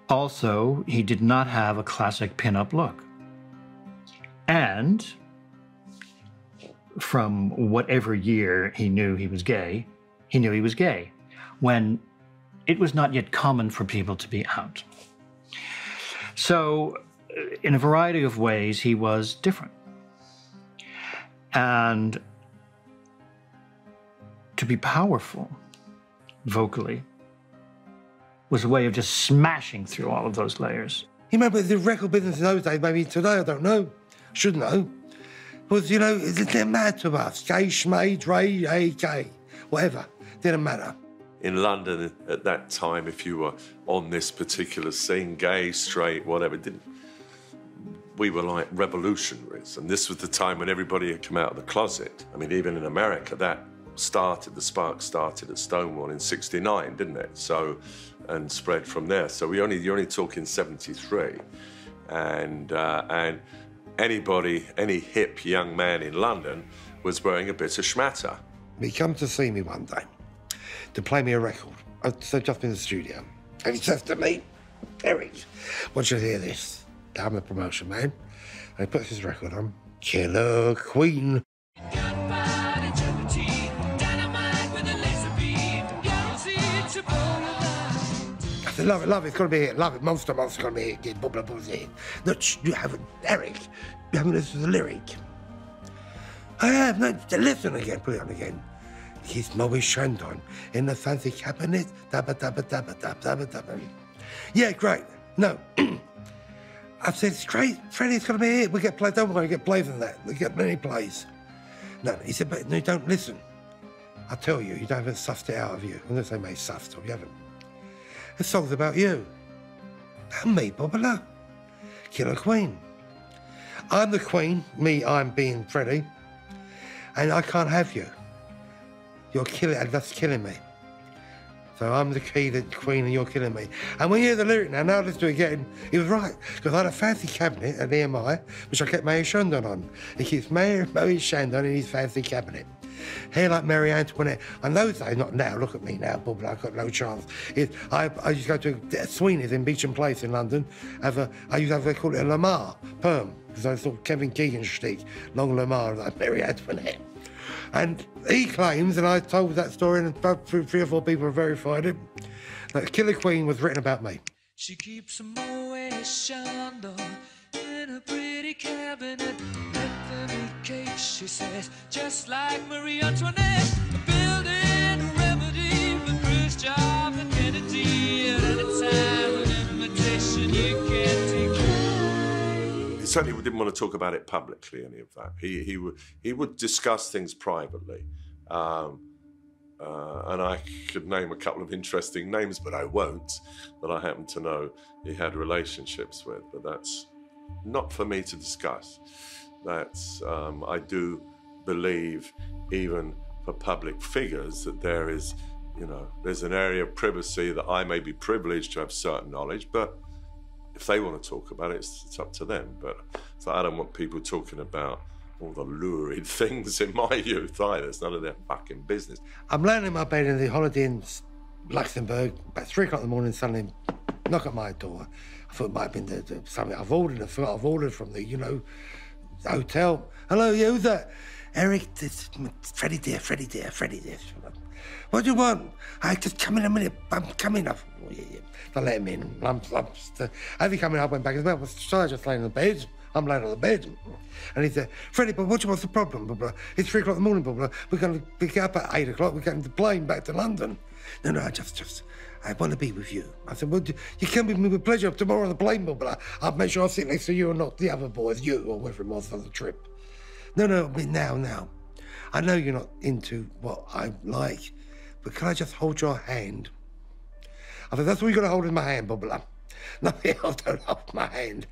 Also, he did not have a classic pin-up look. And from whatever year he knew he was gay, he knew he was gay, when it was not yet common for people to be out. So, in a variety of ways, he was different. And to be powerful vocally was a way of just smashing through all of those layers. You remember the record business in those days, maybe today, I don't know, should know, was, you know, it didn't matter to us. Gay, schmay, Dre, A-K, whatever, didn't matter. In London at that time, if you were on this particular scene, gay, straight, whatever, we were like revolutionaries. And this was the time when everybody had come out of the closet. I mean, even in America, the spark started at Stonewall in '69, didn't it? So, and spread from there. So you're only talking '73. And anybody, any hip young man in London was wearing a bit of schmatter. He come to see me one day to play me a record. I'd just in the studio. And he says to me, Eric, want you to hear this? I'm the promotion man. And he puts his record on. Killer Queen. I said, love it, it's gonna be it, love it, monster's gonna be it, blah, blah, blah, it. No, you haven't, Eric, you haven't listened to the lyric. I have, no, listen again, put it on again. He's Maurice Chandon in the fancy cabinet, dabba, dabba, dabba, dabba, dabba, dabba. Yeah, great, no. I said, it's great, Freddie's gonna be it, we get plays, don't worry, we get plays than that, we get many plays. No, he said, but no, don't listen. I tell you, you haven't sussed it out of you. I'm gonna say, mate, sussed, or you haven't. This song's about you. About me, Bobula. Killer Queen. I'm the Queen, I'm being Freddie, and I can't have you. You're killing, and that's killing me. So I'm the Queen and you're killing me. And when you hear the lyric now let's do it again, he was right, because I had a fancy cabinet at EMI, which I kept Maurice Chandon on. He keeps Maurice Chandon in his fancy cabinet. Hair like Marie Antoinette. And those days, not now, look at me now, Bubba, I've got no chance. I used to go to Sweeney's in Beecham Place in London, I used to have, they call it a Lamar, perm, because I saw Kevin Keegan shtick, long Lamar, like Marie Antoinette. And he claims, and I told that story, and about 3 or 4 people have verified it, that Killer Queen was written about me. She keeps a Moet Chandon in a pretty cabinet. Let them eat cake, she says, just like Marie Antoinette. Building a remedy for Khrushchev and Kennedy. At any time, an invitation you can't decline. He certainly didn't want to talk about it publicly, any of that. He would discuss things privately. And I could name a couple of interesting names, but I won't, that I happen to know he had relationships with, but that's not for me to discuss. That's, I do believe, even for public figures, that there is, you know, there's an area of privacy that I may be privileged to have certain knowledge, but if they want to talk about it, it's up to them. But so I don't want people talking about all the lurid things in my youth either. It's none of their fucking business. I'm laying in my bed in the Holiday Inn Luxembourg, about 3 o'clock in the morning, suddenly knock at my door. I thought it might have been something I've ordered. I forgot I've ordered from the, you know, hotel. Hello, yeah, who's that? Eric, it's Freddie dear. What do you want? I just come in a minute. I'm coming up. I let him in. As he come in, I went back as well. So I just laying on the bed. I'm laying on the bed. And he said, Freddie, but what's the problem? Blah, blah. It's 3 o'clock in the morning, blah, blah. We're going to pick up at 8 o'clock. We're getting the plane back to London. No, I want to be with you. I said, well, you can be with me with pleasure. Tomorrow on the plane, blah, blah. I'll make sure I sit next to you and not the other boys, you or whoever it was on the trip. No, now. I know you're not into what I like, but can I just hold your hand? I said, that's all you got to hold in my hand, blah, blah. Nothing else, don't hold my hand.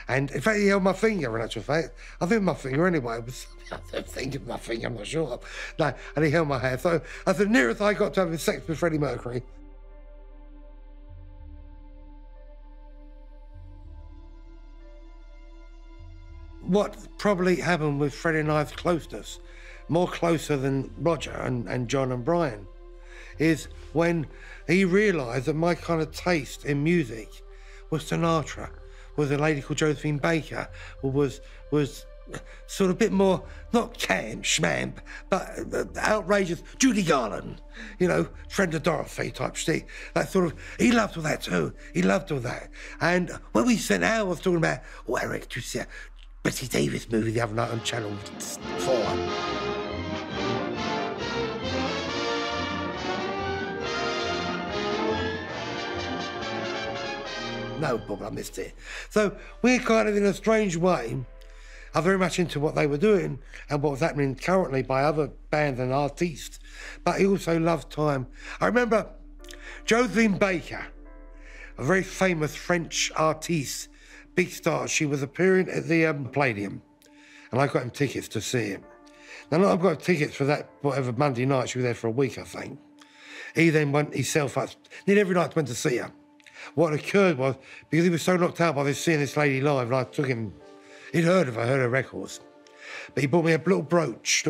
And in fact, he held my finger, in actual fact. I think my finger anyway. I think of my finger, I'm not sure. No, and he held my hand. So I said, nearest I got to having sex with Freddie Mercury. What probably happened with Freddie and I's closeness, more closer than Roger and John and Brian, is when he realised that my kind of taste in music was Sinatra, was a lady called Josephine Baker, was sort of bit more, not camp, schmamp, but outrageous Judy Garland, you know, Friend of Dorothy type shtick. That sort of, he loved all that too. He loved all that. And when we sent out, I was talking about, oh, Eric, did you see a Bette Davis movie the other night on Channel 4? No, Bob, I missed it. So we're kind of, in a strange way, are very much into what they were doing and what was happening currently by other bands and artists. But he also loved time. I remember Josephine Baker, a very famous French artiste, big star. She was appearing at the Palladium, and I got him tickets to see him. Now, I've got tickets for that, whatever, Monday night. She was there for a week, I think. He then went himself up, nearly every night went to see her. What occurred was, because he was so knocked out by this seeing this lady live, and I took him, he'd heard of her records, but he bought me a little brooch,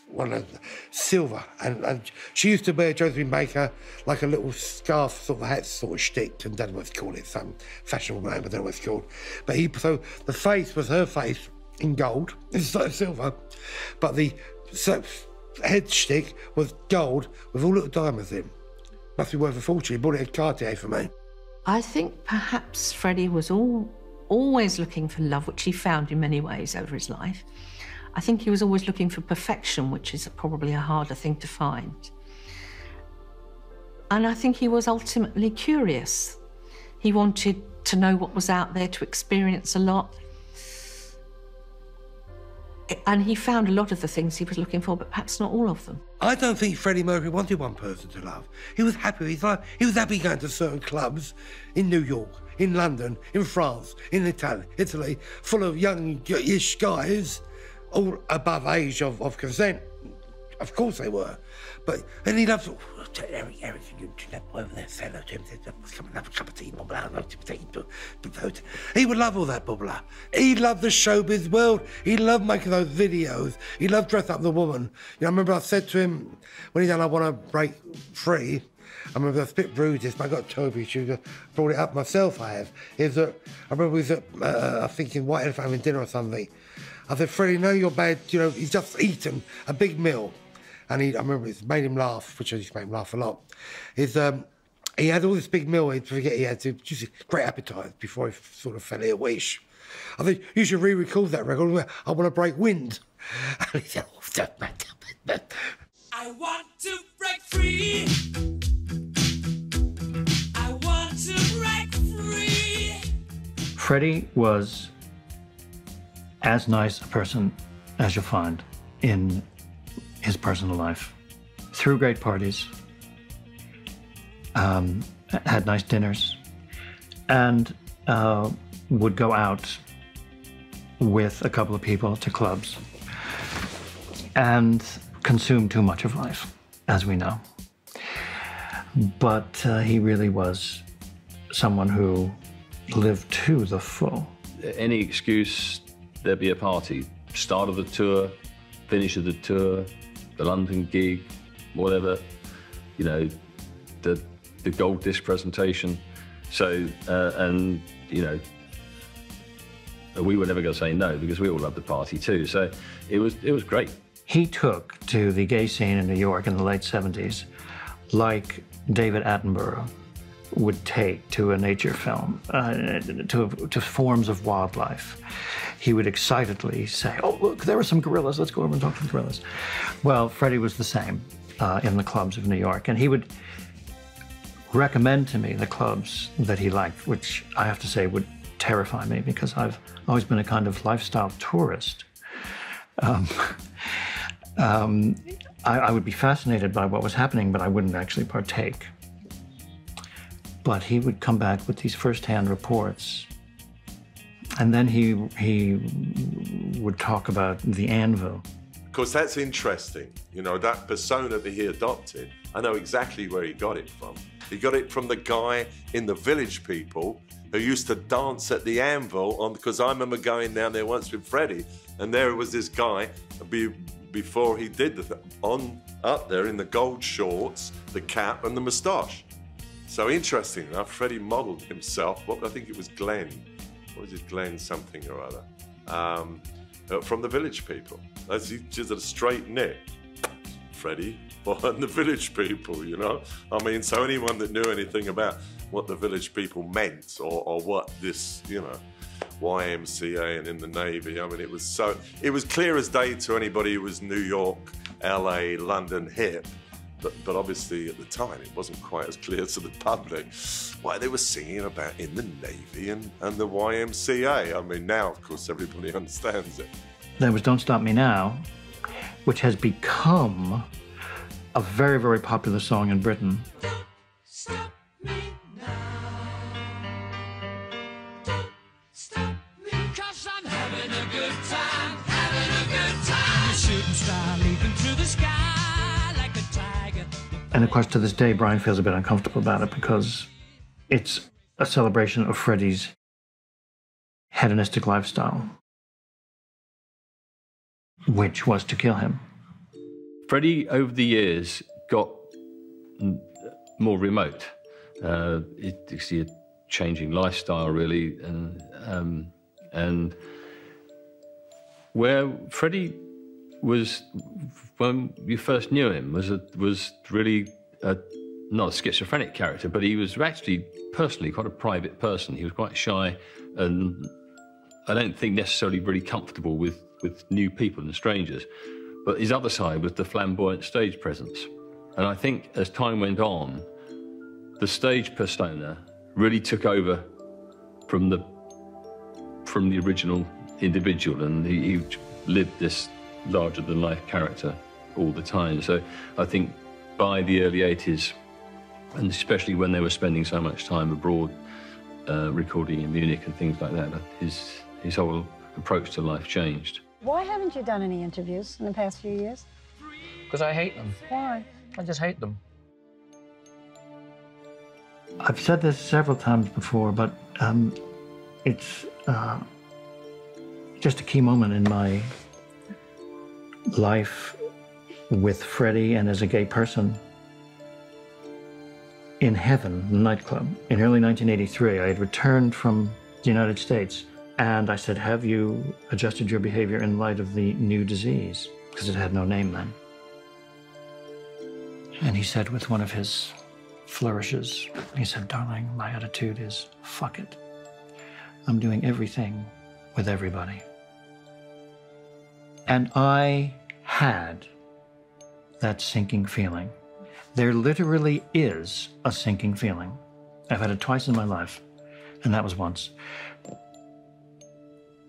one of silver, and she used to wear, Josephine Baker, like a little scarf, sort of hat, sort of shtick, and I don't know what to call it, some fashionable name, I don't know what it's called. But so the face was her face in gold, instead of silver, but the head shtick was gold with all little diamonds in. Must be worth a fortune. He bought it at Cartier for me. I think perhaps Freddie was always looking for love, which he found in many ways over his life. I think he was always looking for perfection, which is probably a harder thing to find. And I think he was ultimately curious. He wanted to know what was out there, to experience a lot. And he found a lot of the things he was looking for, but perhaps not all of them. I don't think Freddie Mercury wanted one person to love. He was happy with his life. He was happy going to certain clubs in New York, in London, in France, in Italy, full of young-ish guys, all above age of consent. Of course they were. And he loved, Eric, you that boy over there, say hello to him, come and have a cup of tea, he would love all that, bubbler. He loved the showbiz world. He loved making those videos. He loved dressing up the woman. You know, I remember I said to him, when he done I Want to Break Free, I remember I was a bit rude, but I got Toby to brought it up myself, I remember we was at, I think in White Elephant having dinner or something. I said, Freddie, no, you're bad, you know, he's just eaten a big meal. And I remember it made him laugh, which I used to make him laugh a lot. He had all this big meal, he'd forget he had just a great appetite before he sort of fell ill-wish. I think you should re-record that record, I Want to Break Wind. And he said, I want to break free. I want to break free. Freddie was as nice a person as you'll find in his personal life. Threw great parties, had nice dinners, and would go out with a couple of people to clubs and consume too much of life, as we know. But he really was someone who lived to the full. Any excuse, there'd be a party. Start of the tour, finish of the tour, the London gig, whatever, you know, the gold disc presentation. So, and, you know, we were never going to say no because we all loved the party too. So it was great. He took to the gay scene in New York in the late 70s like David Attenborough would take to a nature film, to forms of wildlife. He would excitedly say, oh, look, there are some gorillas. Let's go over and talk to the gorillas. Well, Freddie was the same in the clubs of New York. And he would recommend to me the clubs that he liked, which I have to say would terrify me because I've always been a kind of lifestyle tourist. I would be fascinated by what was happening, but I wouldn't actually partake. But he would come back with these first-hand reports. And then he would talk about the Anvil. Because that's interesting. You know, that persona that he adopted, I know exactly where he got it from. He got it from the guy in the Village People who used to dance at the Anvil because I remember going down there once with Freddie, and there was this guy before he did up there in the gold shorts, the cap and the moustache. So interesting enough, Freddie modelled himself, I think it was Glenn. What was it, Glenn something or other? from the Village People. That's just a straight nick. Freddie and the Village People, you know? I mean, so anyone that knew anything about what the Village People meant or what this, you know, YMCA and in the Navy, I mean, it was clear as day to anybody who was New York, LA, London hip, but obviously at the time it wasn't quite as clear to the public why they were singing about in the Navy and the YMCA. I mean, now, of course, everybody understands it. There was Don't Stop Me Now, which has become a very, very popular song in Britain. Don't stop me now. Don't stop me, 'cause I'm having a good time, having a good time. A shooting star leaping through the sky like a tiger. And of course, to this day, Brian feels a bit uncomfortable about it because it's a celebration of Freddie's hedonistic lifestyle, which was to kill him. Freddie, over the years, got more remote. You see a changing lifestyle, really, and where Freddie was when you first knew him was really not a schizophrenic character, but he was actually personally quite a private person. He was quite shy, and I don't think necessarily really comfortable with new people and strangers. But his other side was the flamboyant stage presence. And I think as time went on, the stage persona really took over from the original individual, and he lived this larger-than-life character all the time. So I think by the early 80s, and especially when they were spending so much time abroad, recording in Munich and things like that, his whole approach to life changed. Why haven't you done any interviews in the past few years? Because I hate them. Why? I just hate them. I've said this several times before, but it's just a key moment in my life with Freddie and as a gay person. In Heaven, the nightclub, in early 1983, I had returned from the United States, and I said, have you adjusted your behavior in light of the new disease? Because it had no name then. And he said with one of his flourishes, he said, darling, my attitude is, fuck it. I'm doing everything with everybody. And I had that sinking feeling. There literally is a sinking feeling. I've had it twice in my life, and that was once.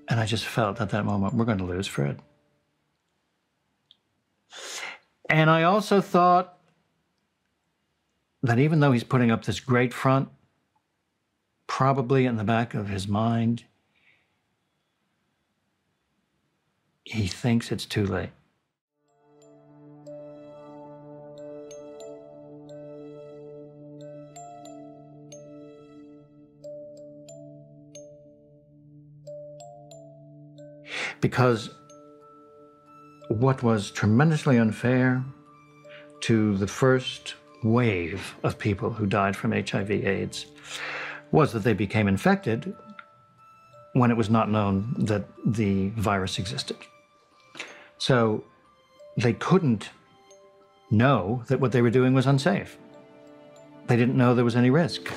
And I just felt at that moment, we're going to lose Fred. And I also thought that even though he's putting up this great front, probably in the back of his mind, he thinks it's too late. Because what was tremendously unfair to the first wave of people who died from HIV/AIDS was that they became infected when it was not known that the virus existed. So they couldn't know that what they were doing was unsafe. They didn't know there was any risk.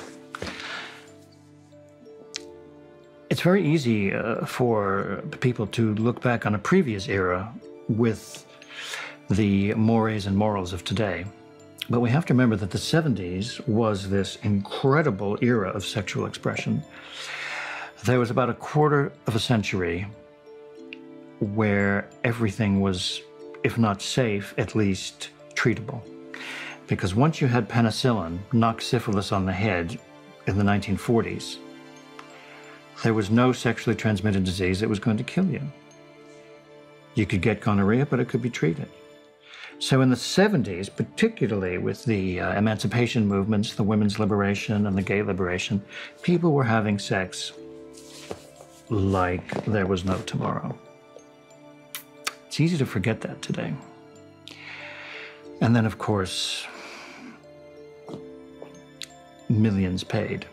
It's very easy for people to look back on a previous era with the mores and morals of today. But we have to remember that the 70s was this incredible era of sexual expression. There was about a quarter of a century where everything was, if not safe, at least treatable. Because once you had penicillin knock syphilis on the head in the 1940s, there was no sexually transmitted disease that was going to kill you. You could get gonorrhea, but it could be treated. So in the 70s, particularly with the emancipation movements, the women's liberation and the gay liberation, people were having sex like there was no tomorrow. It's easy to forget that today. And then, of course, millions paid.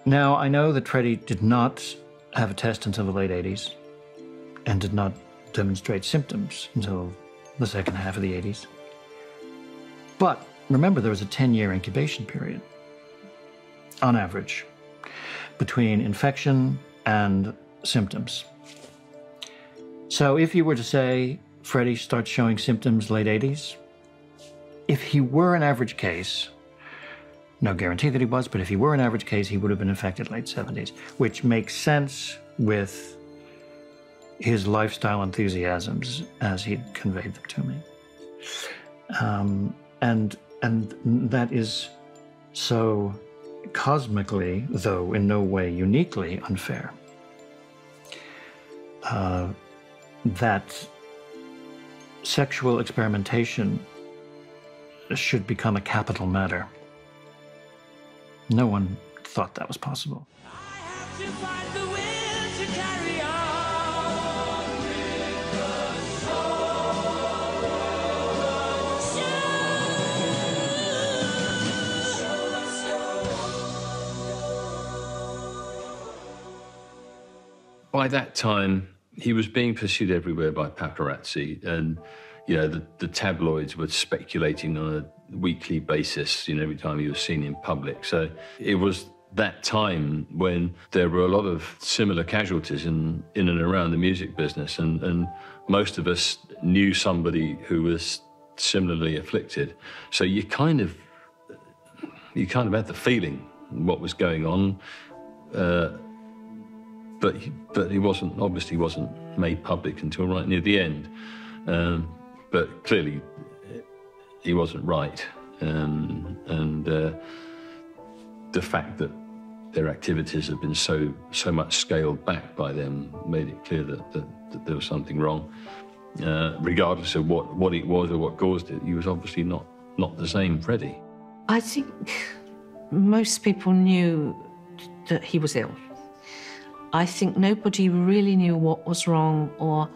Now, I know that Freddie did not have a test until the late 80s and did not demonstrate symptoms until the second half of the 80s. But remember, there was a 10-year incubation period, on average, between infection and symptoms. So if you were to say Freddie starts showing symptoms late 80s, if he were an average case, no guarantee that he was, but if he were an average case, he would have been infected late 70s, which makes sense with his lifestyle enthusiasms as he'd conveyed them to me. And that is so cosmically, though in no way uniquely, unfair. That sexual experimentation should become a capital matter. No one thought that was possible. By that time, he was being pursued everywhere by paparazzi, and you know the tabloids were speculating on a weekly basis. You know, every time he was seen in public. So it was that time when there were a lot of similar casualties in and around the music business, and most of us knew somebody who was similarly afflicted. So you kind of had the feeling what was going on. But he obviously wasn't made public until right near the end. But clearly, he wasn't right. And the fact that their activities have been so much scaled back by them made it clear that there was something wrong. Regardless of what it was or what caused it, he was obviously not the same Freddie. I think most people knew that he was ill. I think nobody really knew what was wrong or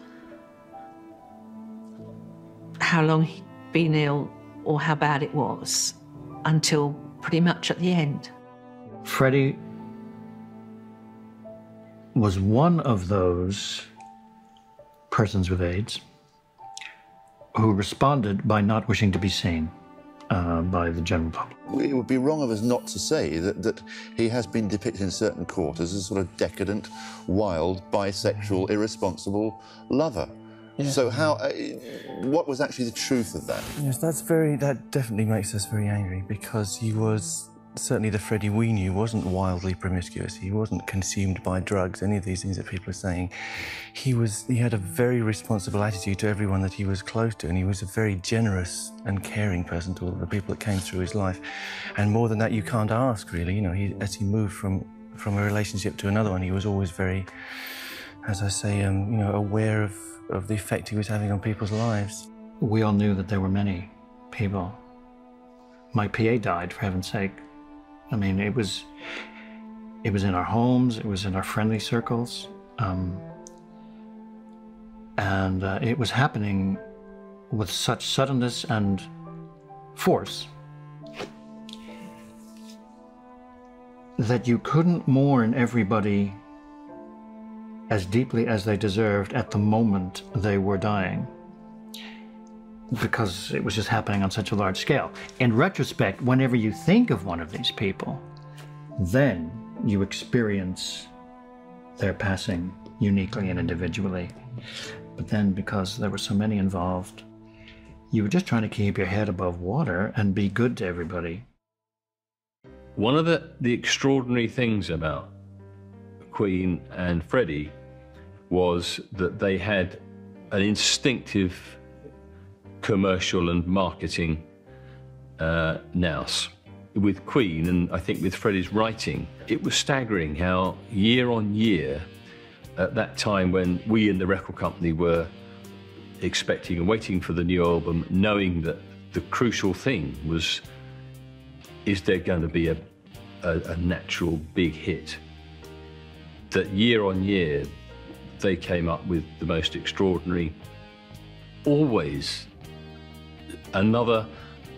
how long he'd been ill or how bad it was until pretty much at the end. Freddie was one of those persons with AIDS who responded by not wishing to be seen by the general public. It would be wrong of us not to say that he has been depicted in certain quarters as a sort of decadent, wild, bisexual, irresponsible lover. Yeah. So what was actually the truth of that? Yes, that definitely makes us very angry, because he was, certainly the Freddie we knew wasn't wildly promiscuous. He wasn't consumed by drugs, any of these things that people are saying. He had a very responsible attitude to everyone that he was close to, and he was a very generous and caring person to all of the people that came through his life. And more than that, you can't ask, really. You know, as he moved from a relationship to another one, he was always very, as I say, you know, aware of the effect he was having on people's lives. We all knew that there were many people. My PA died, for heaven's sake. I mean, it was in our homes, it was in our friendly circles, and it was happening with such suddenness and force that you couldn't mourn everybody as deeply as they deserved at the moment they were dying, because it was just happening on such a large scale. In retrospect, whenever you think of one of these people, then you experience their passing uniquely and individually. But then, because there were so many involved, you were just trying to keep your head above water and be good to everybody. One of the extraordinary things about Queen and Freddie was that they had an instinctive commercial and marketing nous. With Queen, and I think with Freddie's writing, it was staggering how year on year, at that time when we in the record company were expecting and waiting for the new album, knowing that the crucial thing was, is there going to be a natural big hit? That year on year, they came up with the most extraordinary, always another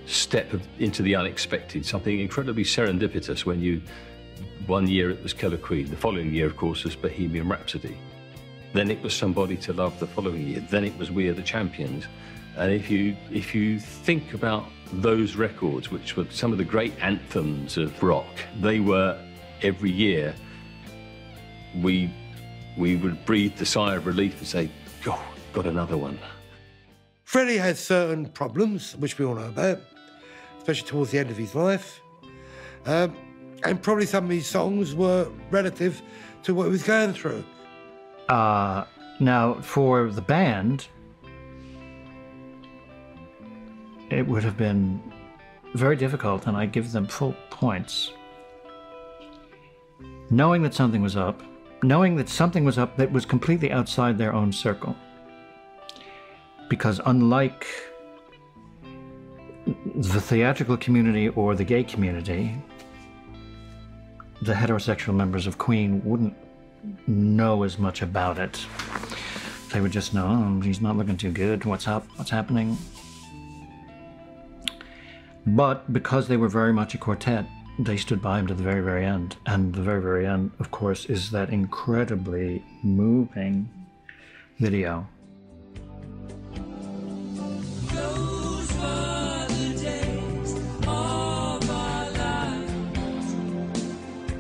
step into the unexpected, something incredibly serendipitous when you One year it was Killer Queen. The following year, of course, was Bohemian Rhapsody. Then it was Somebody to Love the following year. Then it was We Are the Champions. And if you think about those records, which were some of the great anthems of rock, they were every year we would breathe the sigh of relief and say, "Oh, got another one." Freddie had certain problems, which we all know about, especially towards the end of his life. And probably some of his songs were relative to what he was going through. Now, for the band, it would have been very difficult, and I give them full points. Knowing that something was up, that was completely outside their own circle. Because unlike the theatrical community or the gay community, the heterosexual members of Queen wouldn't know as much about it. They would just know, oh, he's not looking too good, what's up, what's happening? But because they were very much a quartet, they stood by him to the very, very end. And the very, very end, of course, is that incredibly moving video.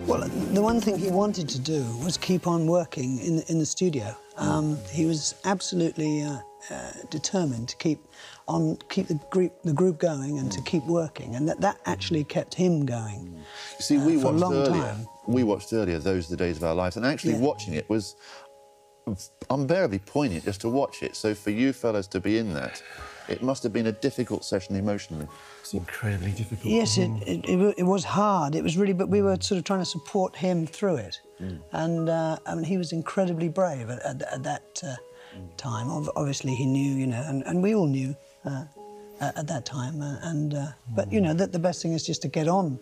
Well, the one thing he wanted to do was keep on working in the studio. He was absolutely determined to keep the group going and to keep working, and that actually kept him going. You see, we for a watched long earlier. time. We watched earlier Those Are the Days of Our Lives, and actually watching it was unbearably poignant just to watch it. So for you fellas to be in that, it must have been a difficult session emotionally. It's incredibly difficult. Yes, it was hard. It was really, but we were sort of trying to support him through it. And I mean, he was incredibly brave at that time. Obviously, he knew, you know, and we all knew at that time. But you know, the best thing is just to get on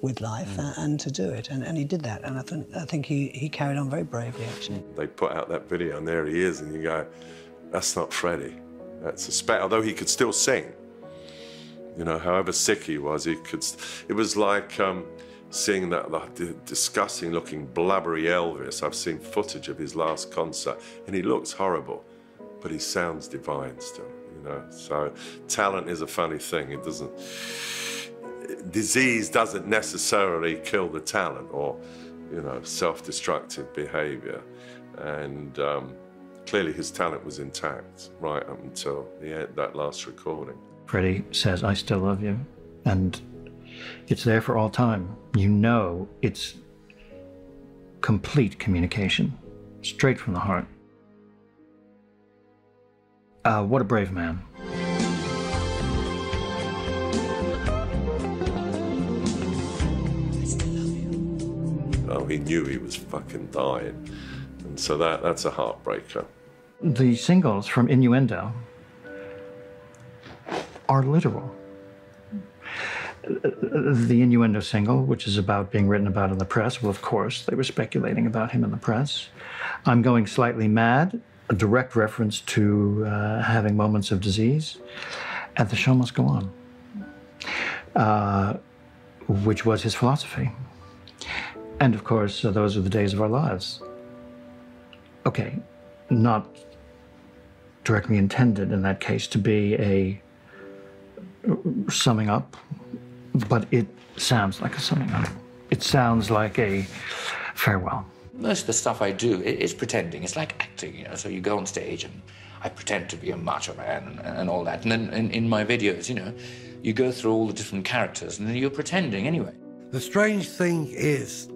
with life and to do it. And he did that. And I think he carried on very bravely, actually. They put out that video, and there he is, and you go, that's not Freddie. That's a spec. Although he could still sing, you know, however sick he was, he could. It was like seeing that disgusting-looking blubbery Elvis. I've seen footage of his last concert, and he looks horrible, but he sounds divine still. You know, so talent is a funny thing. It doesn't. Disease doesn't necessarily kill the talent, or, you know, self-destructive behaviour, and. Clearly his talent was intact right up until that last recording. Freddie says, "I still love you," and it's there for all time. You know, it's complete communication, straight from the heart. What a brave man. Oh, he knew he was fucking dying. And so that's a heartbreaker. The singles from Innuendo are literal. The Innuendo single, which is about being written about in the press, well, of course, they were speculating about him in the press. I'm Going Slightly Mad, a direct reference to having moments of disease. And The Show Must Go On, which was his philosophy. And, of course, Those Are the Days of Our Lives. Okay, not directly intended in that case to be a summing up, but it sounds like a summing up. It sounds like a farewell. Most of the stuff I do is pretending. It's like acting, you know. So you go on stage and I pretend to be a macho man and all that. And then in my videos, you know, you go through all the different characters and then you're pretending anyway. The strange thing is,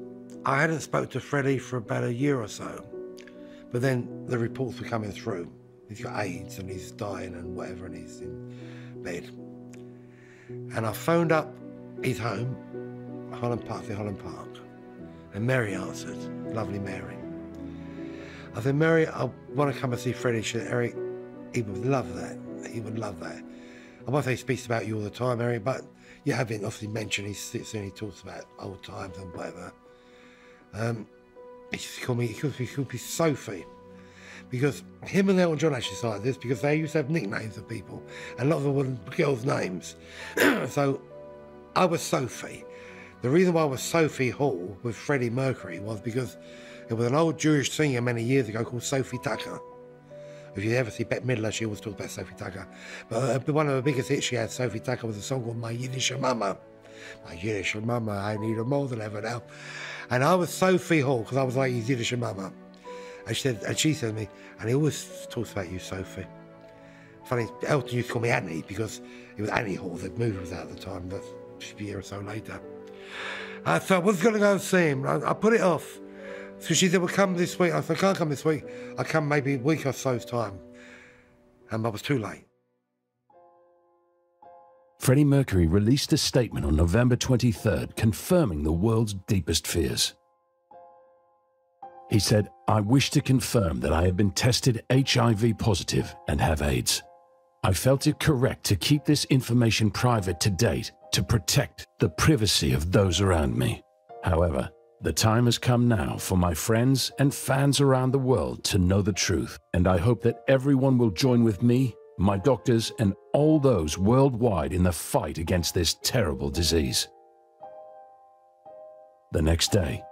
I hadn't spoken to Freddie for about a year or so. But then the reports were coming through. He's got AIDS and he's dying and whatever, and he's in bed. And I phoned up his home, Holland Park, and Mary answered, lovely Mary. I said, Mary, I want to come and see Freddie. She said, Eric, he would love that. He would love that. I won't say he speaks about you all the time, Eric, but you have been obviously mentioned. He sits and he talks about old times and whatever. He used to call me Sophie, because him and Elton John actually started this because they used to have nicknames of people, and a lot of them were girls' names. So I was Sophie. The reason why I was Sophie Hall with Freddie Mercury was because there was an old Jewish singer many years ago called Sophie Tucker. If you ever see Bette Midler, she always talks about Sophie Tucker. But one of the biggest hits she had, Sophie Tucker, was a song called My Yiddish Mama. My Yiddish Mama, I need her more than ever now. And I was Sophie Hall because I was like his Yiddish Mama. And she said to me, and he always talks about you, Sophie. Funny, Elton used to call me Annie because it was Annie Hall. The movie was out at the time, but a year or so later. I thought I was going to go and see him. I put it off. So she said, well, come this week. I said, I can't come this week. I'll come maybe a week or so's time. And I was too late. Freddie Mercury released a statement on November 23rd confirming the world's deepest fears. He said, I wish to confirm that I have been tested HIV positive and have AIDS. I felt it correct to keep this information private to date to protect the privacy of those around me. However, the time has come now for my friends and fans around the world to know the truth, and I hope that everyone will join with me, my doctors, and all those worldwide in the fight against this terrible disease. The next day,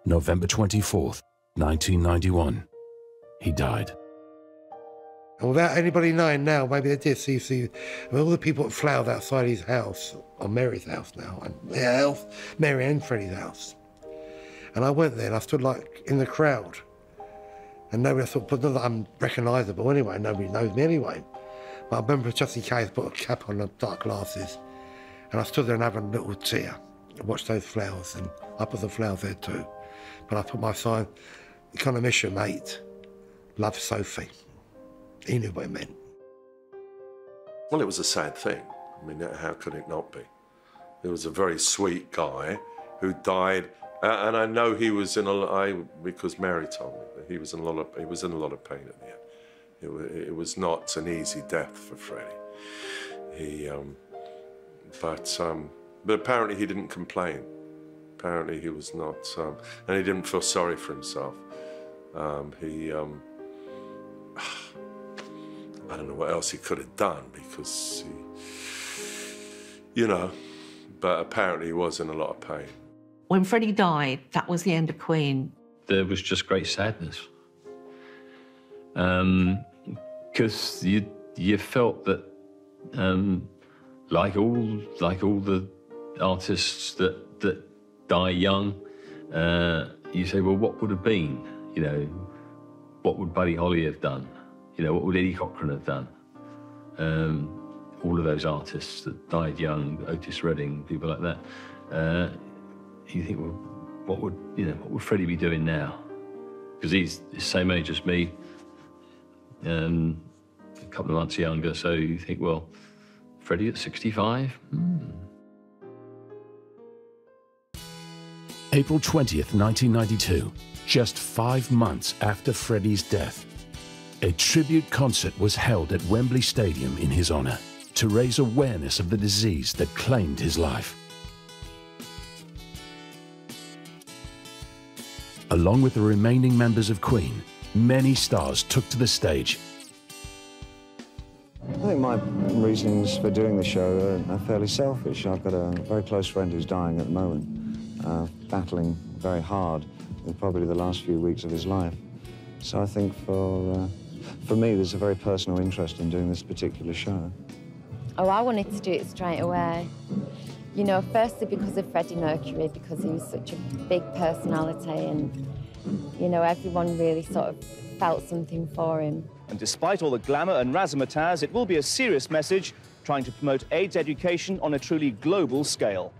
November 24th, 1991, he died. And without anybody knowing now, maybe they did see all the people that flowered outside his house, or Mary's house now, and their house, Mary and Freddie's house. And I went there and I stood like in the crowd. And nobody, I thought, but not that I'm recognisable anyway, nobody knows me anyway. But I remember just in case, put a cap on the dark glasses. And I stood there and had a little tear. I watched those flowers and I put the flowers there too. But I put my sign, Economisha, mate, love Sophie. He knew what it meant. Well, it was a sad thing. I mean, how could it not be? He was a very sweet guy who died. And I know he was in because Mary told me that he was in a lot of pain at the end. It was not an easy death for Freddie. But apparently he didn't complain. Apparently he was not, and he didn't feel sorry for himself. I don't know what else he could have done because but apparently he was in a lot of pain. When Freddie died, that was the end of Queen. There was just great sadness. Because you felt that, like all the artists that die young, you say, well, what would have been? What would Buddy Holly have done? What would Eddie Cochran have done? All of those artists that died young, Otis Redding, people like that. You think, well, what would Freddie be doing now? Because he's the same age as me, a couple of months younger. So you think, well, Freddie at 65? April 20th, 1992, just 5 months after Freddie's death, a tribute concert was held at Wembley Stadium in his honor to raise awareness of the disease that claimed his life. Along with the remaining members of Queen, many stars took to the stage. I think my reasons for doing the show are fairly selfish. I've got a very close friend who's dying at the moment, battling very hard with probably the last few weeks of his life. So I think for me, there's a very personal interest in doing this particular show. Oh, I wanted to do it straight away. Firstly because of Freddie Mercury, because he was such a big personality and, everyone really sort of felt something for him. And despite all the glamour and razzmatazz, it will be a serious message trying to promote AIDS education on a truly global scale.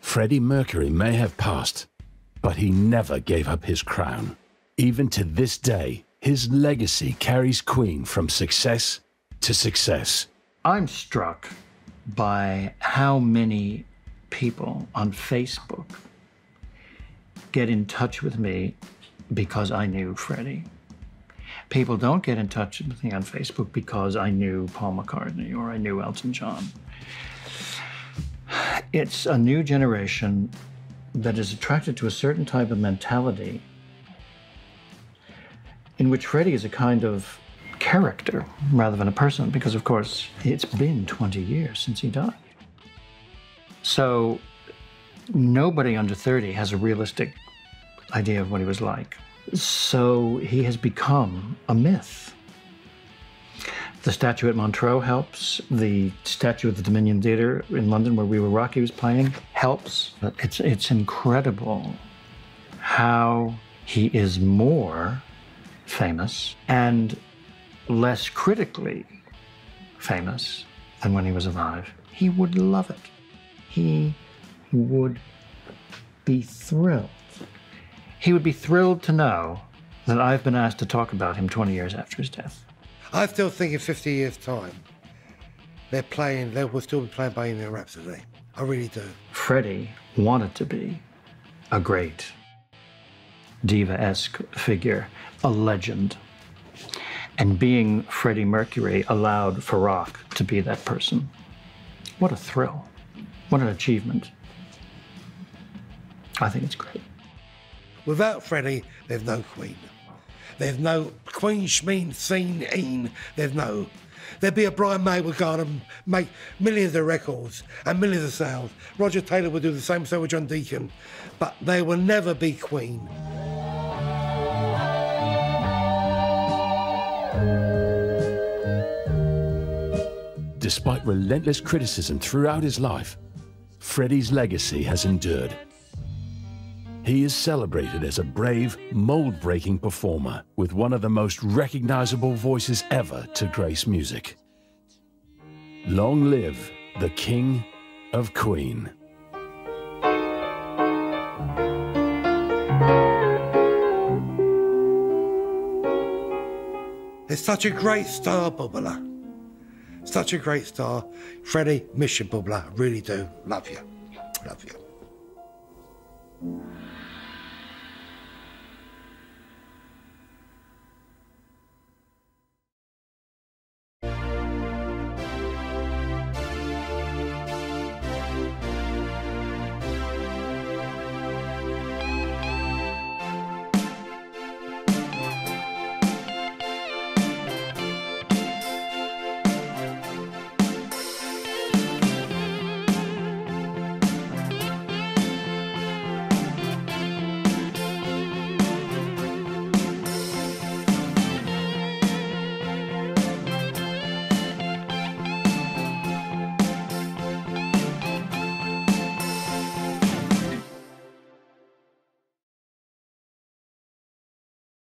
Freddie Mercury may have passed, but he never gave up his crown. Even to this day, his legacy carries Queen from success to success. I'm struck by how many people on Facebook get in touch with me because I knew Freddie. People don't get in touch with me on Facebook because I knew Paul McCartney or I knew Elton John. It's a new generation that is attracted to a certain type of mentality in which Freddie is a kind of character rather than a person, because of course it's been 20 years since he died. So nobody under 30 has a realistic idea of what he was like. So he has become a myth. The statue at Montreux helps. The statue at the Dominion Theatre in London, where We Will Rock You was playing, helps. It's incredible how he is more famous and less critically famous than when he was alive. He would love it. He would be thrilled. He would be thrilled to know that I've been asked to talk about him 20 years after his death. I still think in 50 years' time, they will still be playing Bohemian Rhapsody. I really do. Freddie wanted to be a great diva-esque figure, a legend. And being Freddie Mercury allowed for rock to be that person. What a thrill. What an achievement. I think it's great. Without Freddie, there's no Queen. There's no Queen, Schmeen, Scene, Een. There'd be a Brian May would go on and make millions of records and millions of sales. Roger Taylor would do the same, so would John Deacon. But they will never be Queen. Despite relentless criticism throughout his life, Freddie's legacy has endured. He is celebrated as a brave, mold-breaking performer with one of the most recognizable voices ever to grace music. Long live the King of Queen. It's such a great star, Bubbler. Such a great star. Freddie, miss you, Bubbler. Really do. Love you. Love you.